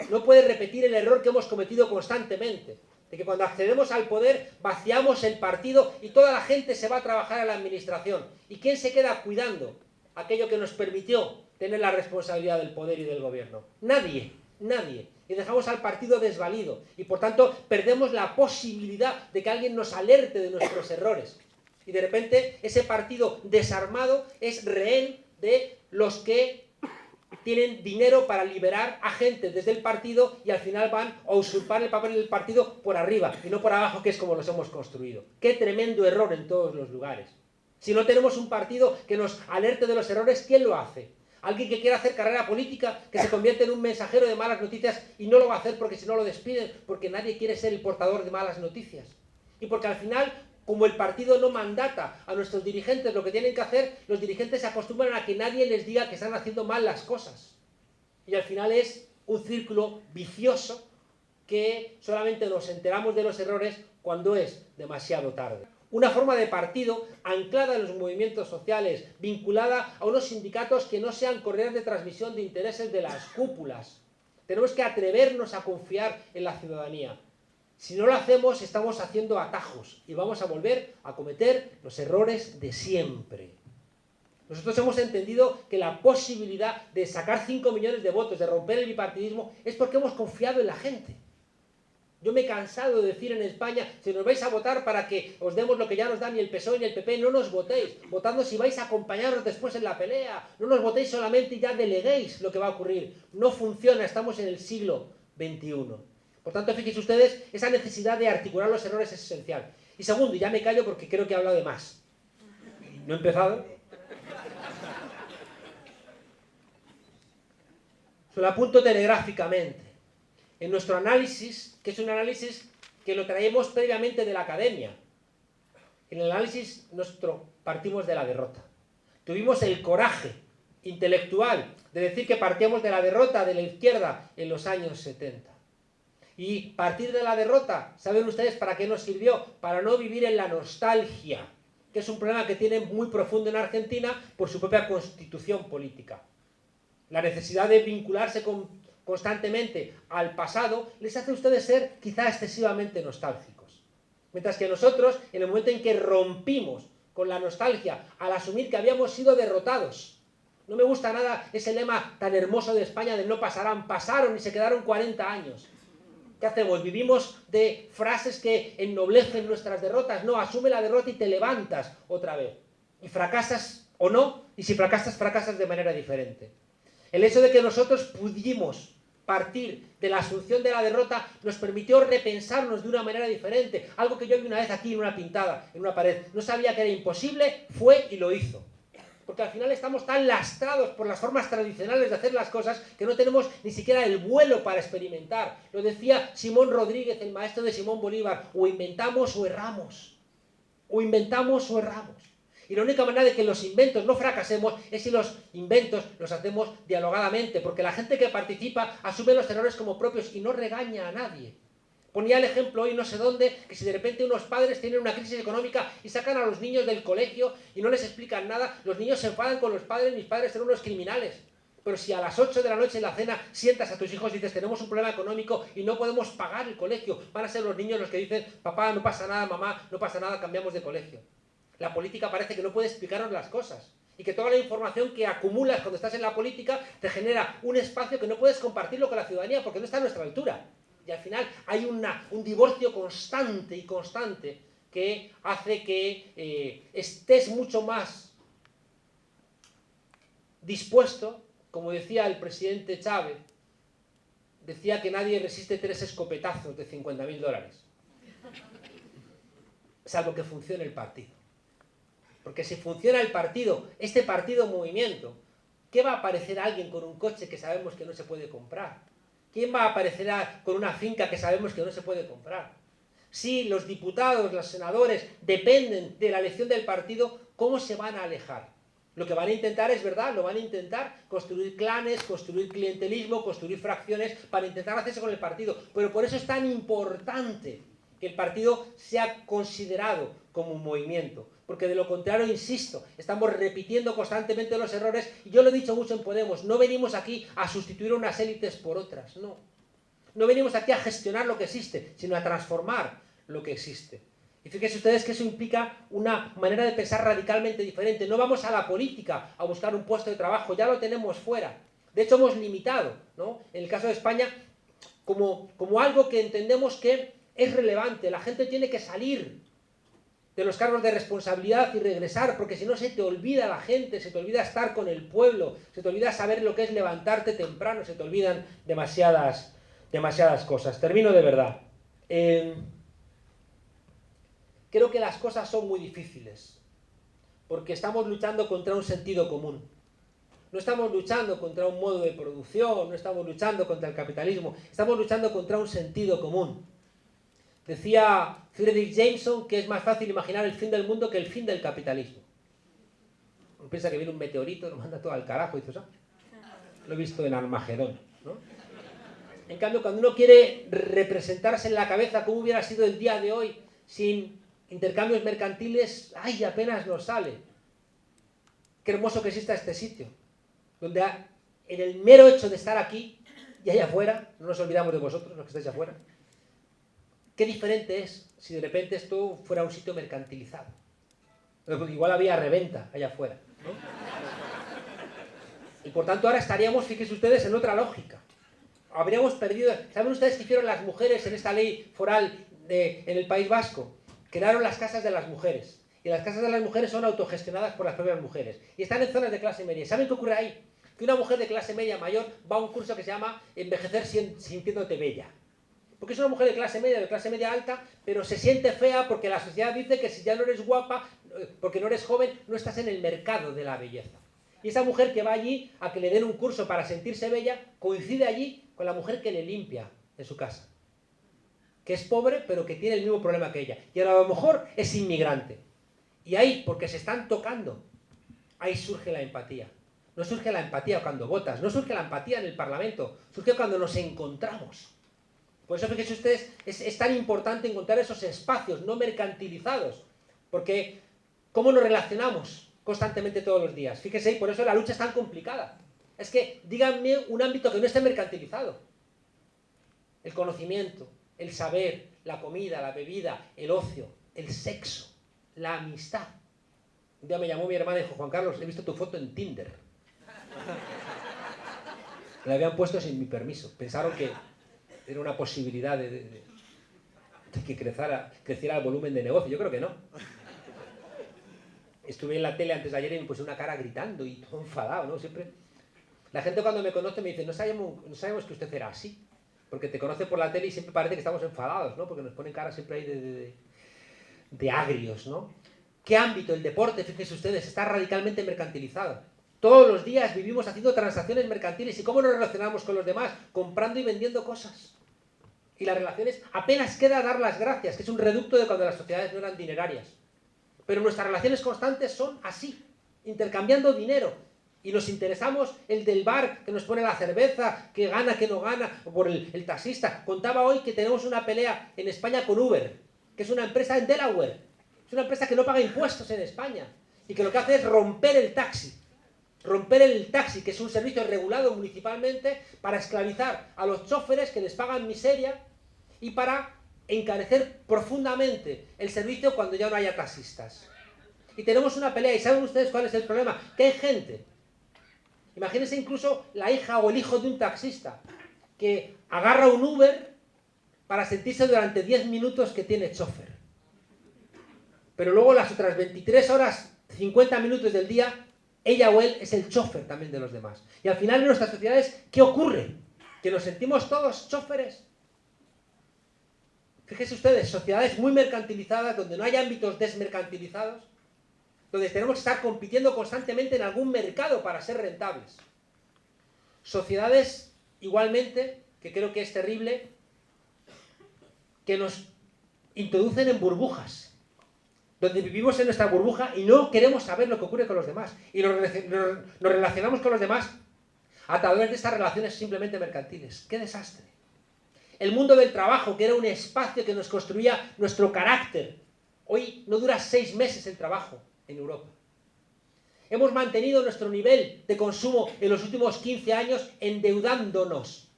Speaker 3: no puede repetir el error que hemos cometido constantemente, de que cuando accedemos al poder vaciamos el partido y toda la gente se va a trabajar a la administración. ¿Y quién se queda cuidando aquello que nos permitió tener la responsabilidad del poder y del gobierno? Nadie, nadie. Y dejamos al partido desvalido. Y por tanto perdemos la posibilidad de que alguien nos alerte de nuestros errores. Y de repente ese partido desarmado es rehén de los que tienen dinero para liberar a gente desde el partido y al final van a usurpar el papel del partido por arriba y no por abajo, que es como los hemos construido. ¡Qué tremendo error en todos los lugares! Si no tenemos un partido que nos alerte de los errores, ¿quién lo hace? Alguien que quiera hacer carrera política, que se convierte en un mensajero de malas noticias y no lo va a hacer porque si no lo despiden, porque nadie quiere ser el portador de malas noticias. Y porque al final, como el partido no mandata a nuestros dirigentes lo que tienen que hacer, los dirigentes se acostumbran a que nadie les diga que están haciendo mal las cosas. Y al final es un círculo vicioso que solamente nos enteramos de los errores cuando es demasiado tarde. Una forma de partido anclada en los movimientos sociales, vinculada a unos sindicatos que no sean correas de transmisión de intereses de las cúpulas. Tenemos que atrevernos a confiar en la ciudadanía. Si no lo hacemos, estamos haciendo atajos y vamos a volver a cometer los errores de siempre. Nosotros hemos entendido que la posibilidad de sacar 5 millones de votos, de romper el bipartidismo, es porque hemos confiado en la gente. Yo me he cansado de decir en España, si nos vais a votar para que os demos lo que ya nos da ni el PSOE ni el PP, no nos votéis. Votadnos si vais a acompañarnos después en la pelea. No nos votéis solamente y ya deleguéis lo que va a ocurrir. No funciona, estamos en el siglo XXI. Por tanto, fíjense ustedes, esa necesidad de articular los errores es esencial. Y segundo, y ya me callo porque creo que he hablado de más. ¿No he empezado? Se lo apunto telegráficamente. En nuestro análisis, que es un análisis que lo traemos previamente de la academia, en el análisis nuestro partimos de la derrota. Tuvimos el coraje intelectual de decir que partíamos de la derrota de la izquierda en los años 70. Y partir de la derrota, ¿saben ustedes para qué nos sirvió? Para no vivir en la nostalgia, que es un problema que tienen muy profundo en Argentina por su propia constitución política. la necesidad de vincularse constantemente al pasado, les hace a ustedes ser quizá excesivamente nostálgicos. Mientras que nosotros, en el momento en que rompimos con la nostalgia, al asumir que habíamos sido derrotados, no me gusta nada ese lema tan hermoso de España de no pasarán, pasaron y se quedaron 40 años. ¿Qué hacemos? Vivimos de frases que ennoblecen nuestras derrotas. No, asume la derrota y te levantas otra vez. Y fracasas o no, y si fracasas, fracasas de manera diferente. El hecho de que nosotros pudimos partir de la asunción de la derrota nos permitió repensarnos de una manera diferente. Algo que yo vi una vez aquí en una pintada, en una pared. No sabía que era imposible, fue y lo hizo. Porque al final estamos tan lastrados por las formas tradicionales de hacer las cosas que no tenemos ni siquiera el vuelo para experimentar. Lo decía Simón Rodríguez, el maestro de Simón Bolívar, o inventamos o erramos. O inventamos o erramos. Y la única manera de que los inventos no fracasemos es si los inventos los hacemos dialogadamente, porque la gente que participa asume los errores como propios y no regaña a nadie. Ponía el ejemplo hoy no sé dónde, que si de repente unos padres tienen una crisis económica y sacan a los niños del colegio y no les explican nada, los niños se enfadan con los padres, mis padres son unos criminales. Pero si a las 8 de la noche en la cena sientas a tus hijos y dices tenemos un problema económico y no podemos pagar el colegio, van a ser los niños los que dicen papá, no pasa nada, mamá, no pasa nada, cambiamos de colegio. La política parece que no puede explicarnos las cosas y que toda la información que acumulas cuando estás en la política te genera un espacio que no puedes compartirlo con la ciudadanía porque no está a nuestra altura. Y al final hay un divorcio constante y constante que hace que estés mucho más dispuesto, como decía el presidente Chávez, decía que nadie resiste 3 escopetazos de $50.000, salvo que funcione el partido. Porque si funciona el partido, este partido movimiento, ¿qué va a aparecer alguien con un coche que sabemos que no se puede comprar? ¿Quién va a aparecer con una finca que sabemos que no se puede comprar? Si los diputados, los senadores dependen de la elección del partido, ¿cómo se van a alejar? Lo que van a intentar es verdad, lo van a intentar construir clanes, construir clientelismo, construir fracciones para intentar hacerse con el partido. Pero por eso es tan importante que el partido sea considerado como un movimiento. Porque de lo contrario, insisto, estamos repitiendo constantemente los errores, y yo lo he dicho mucho en Podemos, no venimos aquí a sustituir unas élites por otras, no. No venimos aquí a gestionar lo que existe, sino a transformar lo que existe. Y fíjense ustedes que eso implica una manera de pensar radicalmente diferente. No vamos a la política a buscar un puesto de trabajo, ya lo tenemos fuera. De hecho, hemos limitado, ¿no?, en el caso de España, como algo que entendemos que es relevante. La gente tiene que salir de los cargos de responsabilidad y regresar, porque si no se te olvida la gente, se te olvida estar con el pueblo, se te olvida saber lo que es levantarte temprano, se te olvidan demasiadas cosas. Termino de verdad. Creo que las cosas son muy difíciles, porque estamos luchando contra un sentido común. No estamos luchando contra un modo de producción, no estamos luchando contra el capitalismo, estamos luchando contra un sentido común. Decía Friedrich Jameson que es más fácil imaginar el fin del mundo que el fin del capitalismo. Uno piensa que viene un meteorito, lo manda todo al carajo y dices, lo he visto en Armagedón, ¿no? En cambio, cuando uno quiere representarse en la cabeza cómo hubiera sido el día de hoy sin intercambios mercantiles, ¡ay!, apenas nos sale. Qué hermoso que exista este sitio, donde en el mero hecho de estar aquí y allá afuera, no nos olvidamos de vosotros, los que estáis afuera, qué diferente es si de repente esto fuera un sitio mercantilizado. Igual había reventa allá afuera, ¿no? Y por tanto ahora estaríamos, fíjense ustedes, en otra lógica. Habríamos perdido... ¿Saben ustedes qué hicieron las mujeres en esta ley foral en el País Vasco? Crearon las casas de las mujeres. Y las casas de las mujeres son autogestionadas por las propias mujeres. Y están en zonas de clase media. ¿Saben qué ocurre ahí? Que una mujer de clase media mayor va a un curso que se llama Envejecer sintiéndote bella. Porque es una mujer de clase media alta, pero se siente fea porque la sociedad dice que si ya no eres guapa, porque no eres joven, no estás en el mercado de la belleza. Y esa mujer que va allí a que le den un curso para sentirse bella, coincide allí con la mujer que le limpia en su casa. Que es pobre, pero que tiene el mismo problema que ella. Y a lo mejor es inmigrante. Y ahí, porque se están tocando, ahí surge la empatía. No surge la empatía cuando votas, no surge la empatía en el Parlamento, surge cuando nos encontramos. Por eso, fíjense ustedes, es tan importante encontrar esos espacios no mercantilizados, porque ¿cómo nos relacionamos constantemente todos los días? Fíjense, y por eso la lucha es tan complicada, Es que díganme un ámbito que no esté mercantilizado. El conocimiento, el saber, la comida, la bebida, el ocio, el sexo, la amistad. Un día me llamó mi hermana y dijo, Juan Carlos, he visto tu foto en Tinder. La habían puesto sin mi permiso. Pensaron que era una posibilidad de que creciera el volumen de negocio. Yo creo que no. Estuve en la tele antes de ayer y me puse una cara gritando y todo enfadado, ¿no? Siempre. La gente cuando me conoce me dice, no sabemos que usted era así. Porque te conoce por la tele y siempre parece que estamos enfadados, ¿no? Porque nos ponen cara siempre ahí de agrios, ¿no? ¿Qué ámbito? El deporte, fíjense ustedes, está radicalmente mercantilizado. Todos los días vivimos haciendo transacciones mercantiles. ¿Y cómo nos relacionamos con los demás? Comprando y vendiendo cosas. Y las relaciones apenas queda dar las gracias, que es un reducto de cuando las sociedades no eran dinerarias. Pero nuestras relaciones constantes son así, intercambiando dinero. Y nos interesamos el del bar, que nos pone la cerveza, que gana, que no gana, o por el taxista. Contaba hoy que tenemos una pelea en España con Uber, que es una empresa en Delaware. Es una empresa que no paga impuestos en España. Y que lo que hace es romper el taxi. Romper el taxi, que es un servicio regulado municipalmente, para esclavizar a los choferes que les pagan miseria y para encarecer profundamente el servicio cuando ya no haya taxistas. Y tenemos una pelea, y ¿saben ustedes cuál es el problema? Que hay gente, imagínense incluso la hija o el hijo de un taxista, que agarra un Uber para sentirse durante 10 minutos que tiene chofer. Pero luego las otras 23 horas, 50 minutos del día, ella o él es el chofer también de los demás. Y al final en nuestras sociedades, ¿qué ocurre? Que nos sentimos todos choferes. Fíjense ustedes, sociedades muy mercantilizadas, donde no hay ámbitos desmercantilizados, donde tenemos que estar compitiendo constantemente en algún mercado para ser rentables. Sociedades, igualmente, que creo que es terrible, que nos introducen en burbujas, donde vivimos en nuestra burbuja y no queremos saber lo que ocurre con los demás. Y nos relacionamos con los demás a través de estas relaciones simplemente mercantiles. ¡Qué desastre! El mundo del trabajo, que era un espacio que nos construía nuestro carácter, hoy no dura 6 meses el trabajo en Europa. Hemos mantenido nuestro nivel de consumo en los últimos 15 años endeudándonos.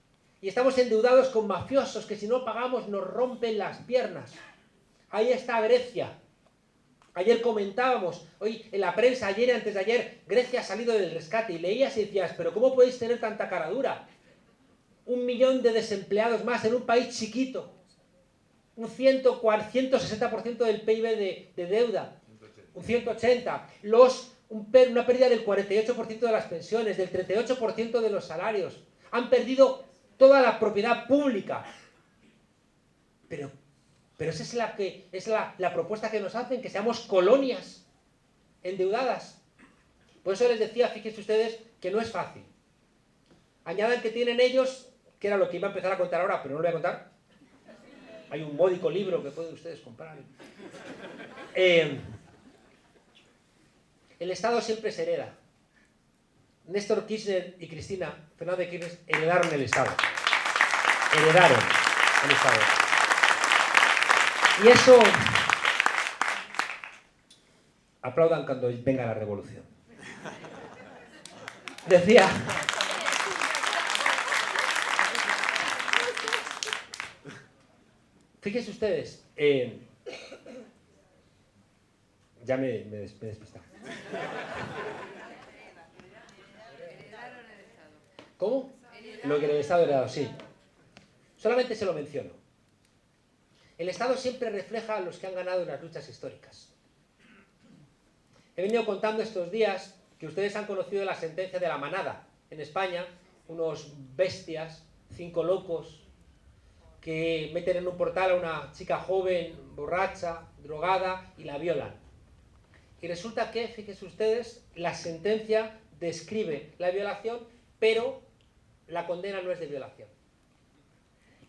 Speaker 3: Y estamos endeudados con mafiosos que si no pagamos nos rompen las piernas. Ahí está Grecia. Ayer comentábamos, hoy en la prensa, ayer y antes de ayer, Grecia ha salido del rescate y leías y decías, pero ¿cómo podéis tener tanta cara dura? 1 millón de desempleados más en un país chiquito. Un 160% del PIB de deuda. Un 180%. Una pérdida del 48% de las pensiones, del 38% de los salarios. Han perdido toda la propiedad pública. Pero esa es la propuesta que nos hacen, que seamos colonias endeudadas. Por eso les decía, fíjense ustedes, que no es fácil. Añadan que tienen ellos, que era lo que iba a empezar a contar ahora, pero no lo voy a contar. Hay un módico libro que pueden ustedes comprar. El Estado siempre se hereda. Néstor Kirchner y Cristina Fernández de Kirchner heredaron el Estado. Heredaron el Estado. Y eso... Aplaudan cuando venga la revolución. Decía... Fíjense ustedes, ya me he despistado. ¿Cómo? Lo que el Estado heredado, sí. Solamente se lo menciono. El Estado siempre refleja a los que han ganado en las luchas históricas. He venido contando estos días que ustedes han conocido la sentencia de la manada en España, unos bestias, 5 locos, que meten en un portal a una chica joven, borracha, drogada, y la violan. Y resulta que, fíjense ustedes, la sentencia describe la violación, pero la condena no es de violación.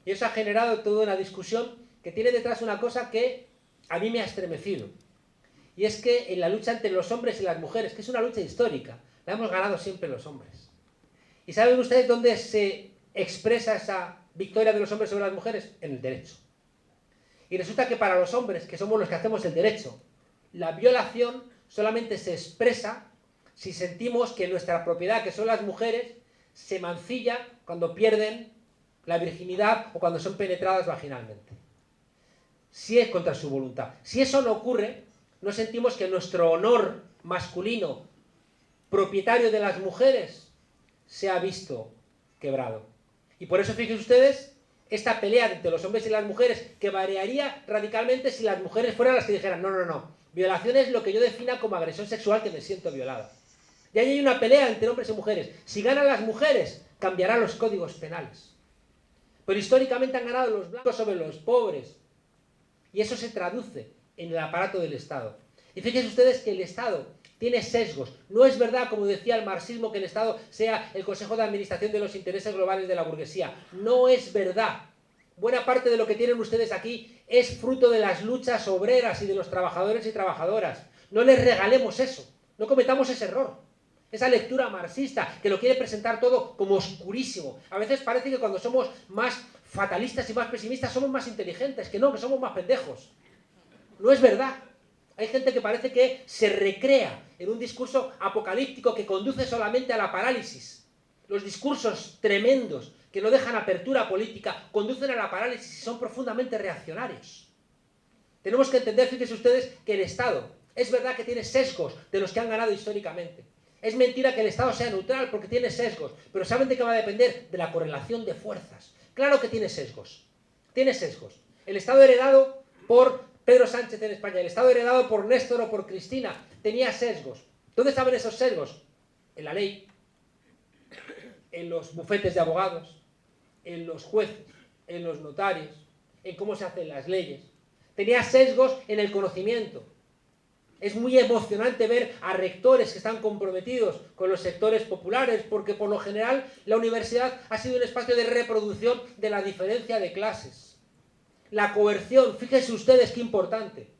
Speaker 3: Y eso ha generado toda una discusión que tiene detrás una cosa que a mí me ha estremecido. Y es que en la lucha entre los hombres y las mujeres, que es una lucha histórica, la hemos ganado siempre los hombres. ¿Y saben ustedes dónde se expresa esa victoria de los hombres sobre las mujeres? En el derecho. Y resulta que para los hombres, que somos los que hacemos el derecho, la violación solamente se expresa si sentimos que nuestra propiedad, que son las mujeres, se mancilla cuando pierden la virginidad o cuando son penetradas vaginalmente. Si es contra su voluntad. Si eso no ocurre, no sentimos que nuestro honor masculino, propietario de las mujeres, se ha visto quebrado. Y por eso, fíjense ustedes, esta pelea entre los hombres y las mujeres, que variaría radicalmente si las mujeres fueran las que dijeran, no, no, no, violación es lo que yo defina como agresión sexual, que me siento violada. Y ahí hay una pelea entre hombres y mujeres. Si ganan las mujeres, cambiarán los códigos penales. Pero históricamente han ganado los blancos sobre los pobres. Y eso se traduce en el aparato del Estado. Y fíjense ustedes que el Estado tiene sesgos. No es verdad, como decía el marxismo, que el Estado sea el consejo de administración de los intereses globales de la burguesía. No es verdad. Buena parte de lo que tienen ustedes aquí es fruto de las luchas obreras y de los trabajadores y trabajadoras. No les regalemos eso. No cometamos ese error. Esa lectura marxista que lo quiere presentar todo como oscurísimo. A veces parece que cuando somos más fatalistas y más pesimistas somos más inteligentes. Que no, que somos más pendejos. No es verdad. Hay gente que parece que se recrea en un discurso apocalíptico que conduce solamente a la parálisis. Los discursos tremendos que no dejan apertura política conducen a la parálisis y son profundamente reaccionarios. Tenemos que entender, fíjense ustedes, que el Estado es verdad que tiene sesgos de los que han ganado históricamente. Es mentira que el Estado sea neutral porque tiene sesgos, pero ¿saben de qué va a depender? De la correlación de fuerzas. Claro que tiene sesgos. Tiene sesgos. El Estado heredado por Pedro Sánchez en España, el Estado heredado por Néstor o por Cristina, tenía sesgos. ¿Dónde estaban esos sesgos? En la ley, en los bufetes de abogados, en los jueces, en los notarios, en cómo se hacen las leyes. Tenía sesgos en el conocimiento. Es muy emocionante ver a rectores que están comprometidos con los sectores populares, porque por lo general la universidad ha sido un espacio de reproducción de la diferencia de clases. La coerción, fíjense ustedes qué importante.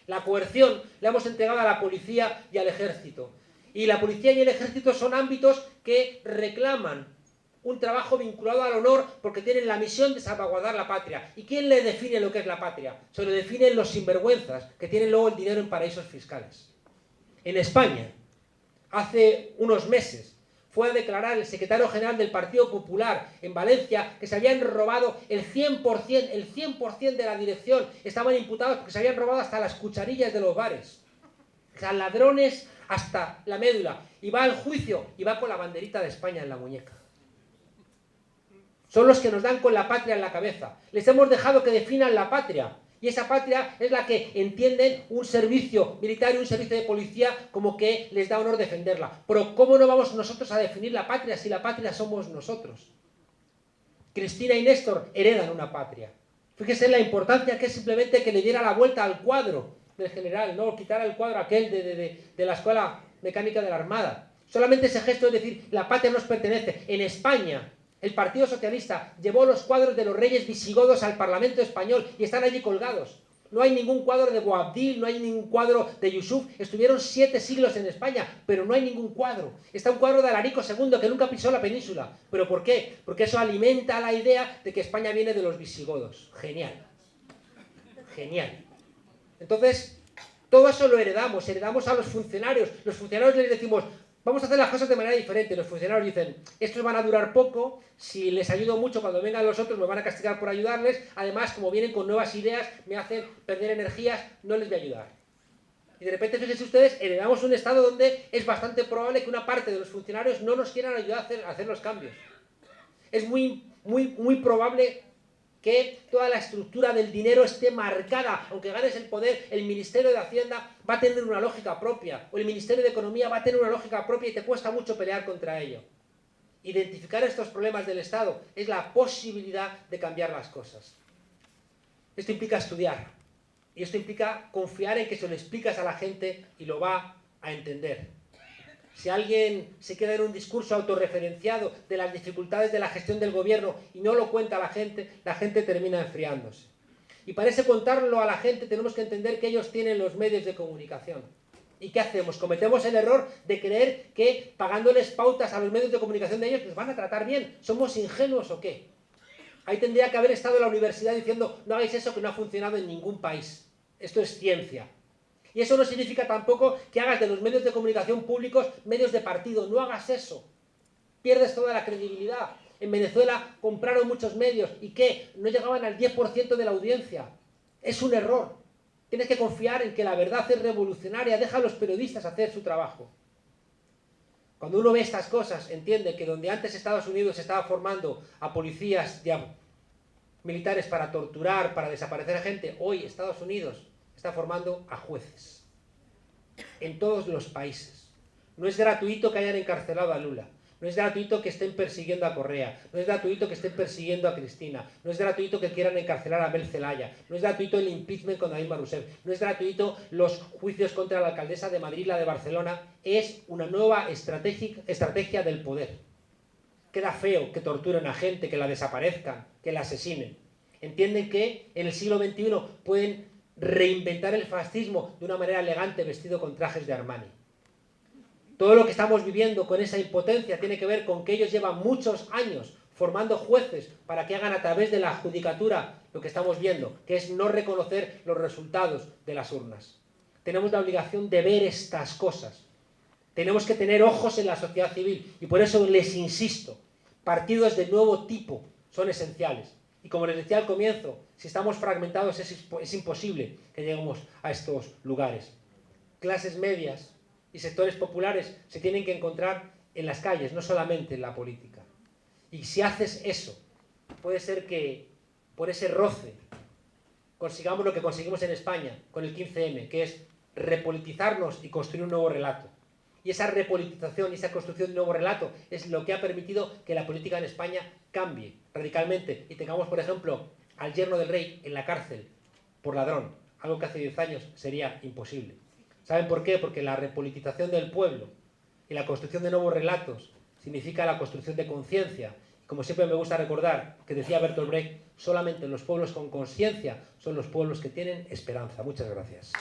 Speaker 3: La coerción la hemos entregado a la policía y al ejército. Y la policía y el ejército son ámbitos que reclaman un trabajo vinculado al honor porque tienen la misión de salvaguardar la patria. ¿Y quién le define lo que es la patria? Se lo definen los sinvergüenzas que tienen luego el dinero en paraísos fiscales. En España, hace unos meses, fue a declarar el secretario general del Partido Popular en Valencia que se habían robado el 100% de la dirección. Estaban imputados porque se habían robado hasta las cucharillas de los bares. O sea, ladrones hasta la médula. Y va al juicio y va con la banderita de España en la muñeca. Son los que nos dan con la patria en la cabeza. Les hemos dejado que definan la patria. Y esa patria es la que entienden un servicio militar y un servicio de policía como que les da honor defenderla. Pero ¿cómo no vamos nosotros a definir la patria si la patria somos nosotros? Cristina y Néstor heredan una patria. Fíjese la importancia que es simplemente que le diera la vuelta al cuadro del general, no quitar el cuadro aquel de la Escuela Mecánica de la Armada. Solamente ese gesto es decir, la patria nos pertenece. En España, el Partido Socialista llevó los cuadros de los reyes visigodos al Parlamento español y están allí colgados. No hay ningún cuadro de Boabdil, no hay ningún cuadro de Yusuf. Estuvieron 7 siglos en España, pero no hay ningún cuadro. Está un cuadro de Alarico II que nunca pisó la península. ¿Pero por qué? Porque eso alimenta la idea de que España viene de los visigodos. Genial. Genial. Entonces, todo eso lo heredamos a los funcionarios. Los funcionarios les decimos, vamos a hacer las cosas de manera diferente. Los funcionarios dicen, estos van a durar poco, si les ayudo mucho cuando vengan los otros me van a castigar por ayudarles, además como vienen con nuevas ideas, me hacen perder energías, no les voy a ayudar. Y de repente, fíjense ustedes, heredamos un estado donde es bastante probable que una parte de los funcionarios no nos quieran ayudar a hacer los cambios. Es muy probable que toda la estructura del dinero esté marcada, aunque ganes el poder, el Ministerio de Hacienda va a tener una lógica propia, o el Ministerio de Economía va a tener una lógica propia y te cuesta mucho pelear contra ello. Identificar estos problemas del Estado es la posibilidad de cambiar las cosas. Esto implica estudiar, y esto implica confiar en que se lo explicas a la gente y lo va a entender. Si alguien se queda en un discurso autorreferenciado de las dificultades de la gestión del gobierno y no lo cuenta a la gente termina enfriándose. Y para ese contarlo a la gente tenemos que entender que ellos tienen los medios de comunicación. ¿Y qué hacemos? Cometemos el error de creer que pagándoles pautas a los medios de comunicación de ellos nos van a tratar bien. ¿Somos ingenuos o qué? Ahí tendría que haber estado la universidad diciendo no hagáis eso que no ha funcionado en ningún país. Esto es ciencia. Y eso no significa tampoco que hagas de los medios de comunicación públicos medios de partido. No hagas eso. pierdes toda la credibilidad. En Venezuela compraron muchos medios y ¿qué? No llegaban al 10% de la audiencia. Es un error. Tienes que confiar en que la verdad es revolucionaria. Deja a los periodistas hacer su trabajo. Cuando uno ve estas cosas, entiende que donde antes Estados Unidos estaba formando a policías y a militares para torturar, para desaparecer a gente, hoy Estados Unidos está formando a jueces. En todos los países. No es gratuito que hayan encarcelado a Lula. No es gratuito que estén persiguiendo a Correa, no es gratuito que estén persiguiendo a Cristina, no es gratuito que quieran encarcelar a Abel Zelaya, no es gratuito el impeachment con Dilma Rousseff, no es gratuito los juicios contra la alcaldesa de Madrid, la de Barcelona, es una nueva estrategia del poder. Queda feo que torturen a gente, que la desaparezcan, que la asesinen. Entienden que en el siglo XXI pueden reinventar el fascismo de una manera elegante vestido con trajes de Armani. Todo lo que estamos viviendo con esa impotencia tiene que ver con que ellos llevan muchos años formando jueces para que hagan a través de la judicatura lo que estamos viendo, que es no reconocer los resultados de las urnas. Tenemos la obligación de ver estas cosas. Tenemos que tener ojos en la sociedad civil y por eso les insisto, partidos de nuevo tipo son esenciales. Y como les decía al comienzo, si estamos fragmentados es imposible que lleguemos a estos lugares. Clases medias y sectores populares se tienen que encontrar en las calles, no solamente en la política. Y si haces eso, puede ser que por ese roce consigamos lo que conseguimos en España con el 15M, que es repolitizarnos y construir un nuevo relato. Y esa repolitización y esa construcción de un nuevo relato es lo que ha permitido que la política en España cambie radicalmente y tengamos, por ejemplo, al yerno del rey en la cárcel por ladrón, algo que hace 10 años sería imposible. ¿Saben por qué? Porque la repolitización del pueblo y la construcción de nuevos relatos significa la construcción de conciencia. Como siempre me gusta recordar, que decía Bertolt Brecht, solamente los pueblos con conciencia son los pueblos que tienen esperanza. Muchas gracias.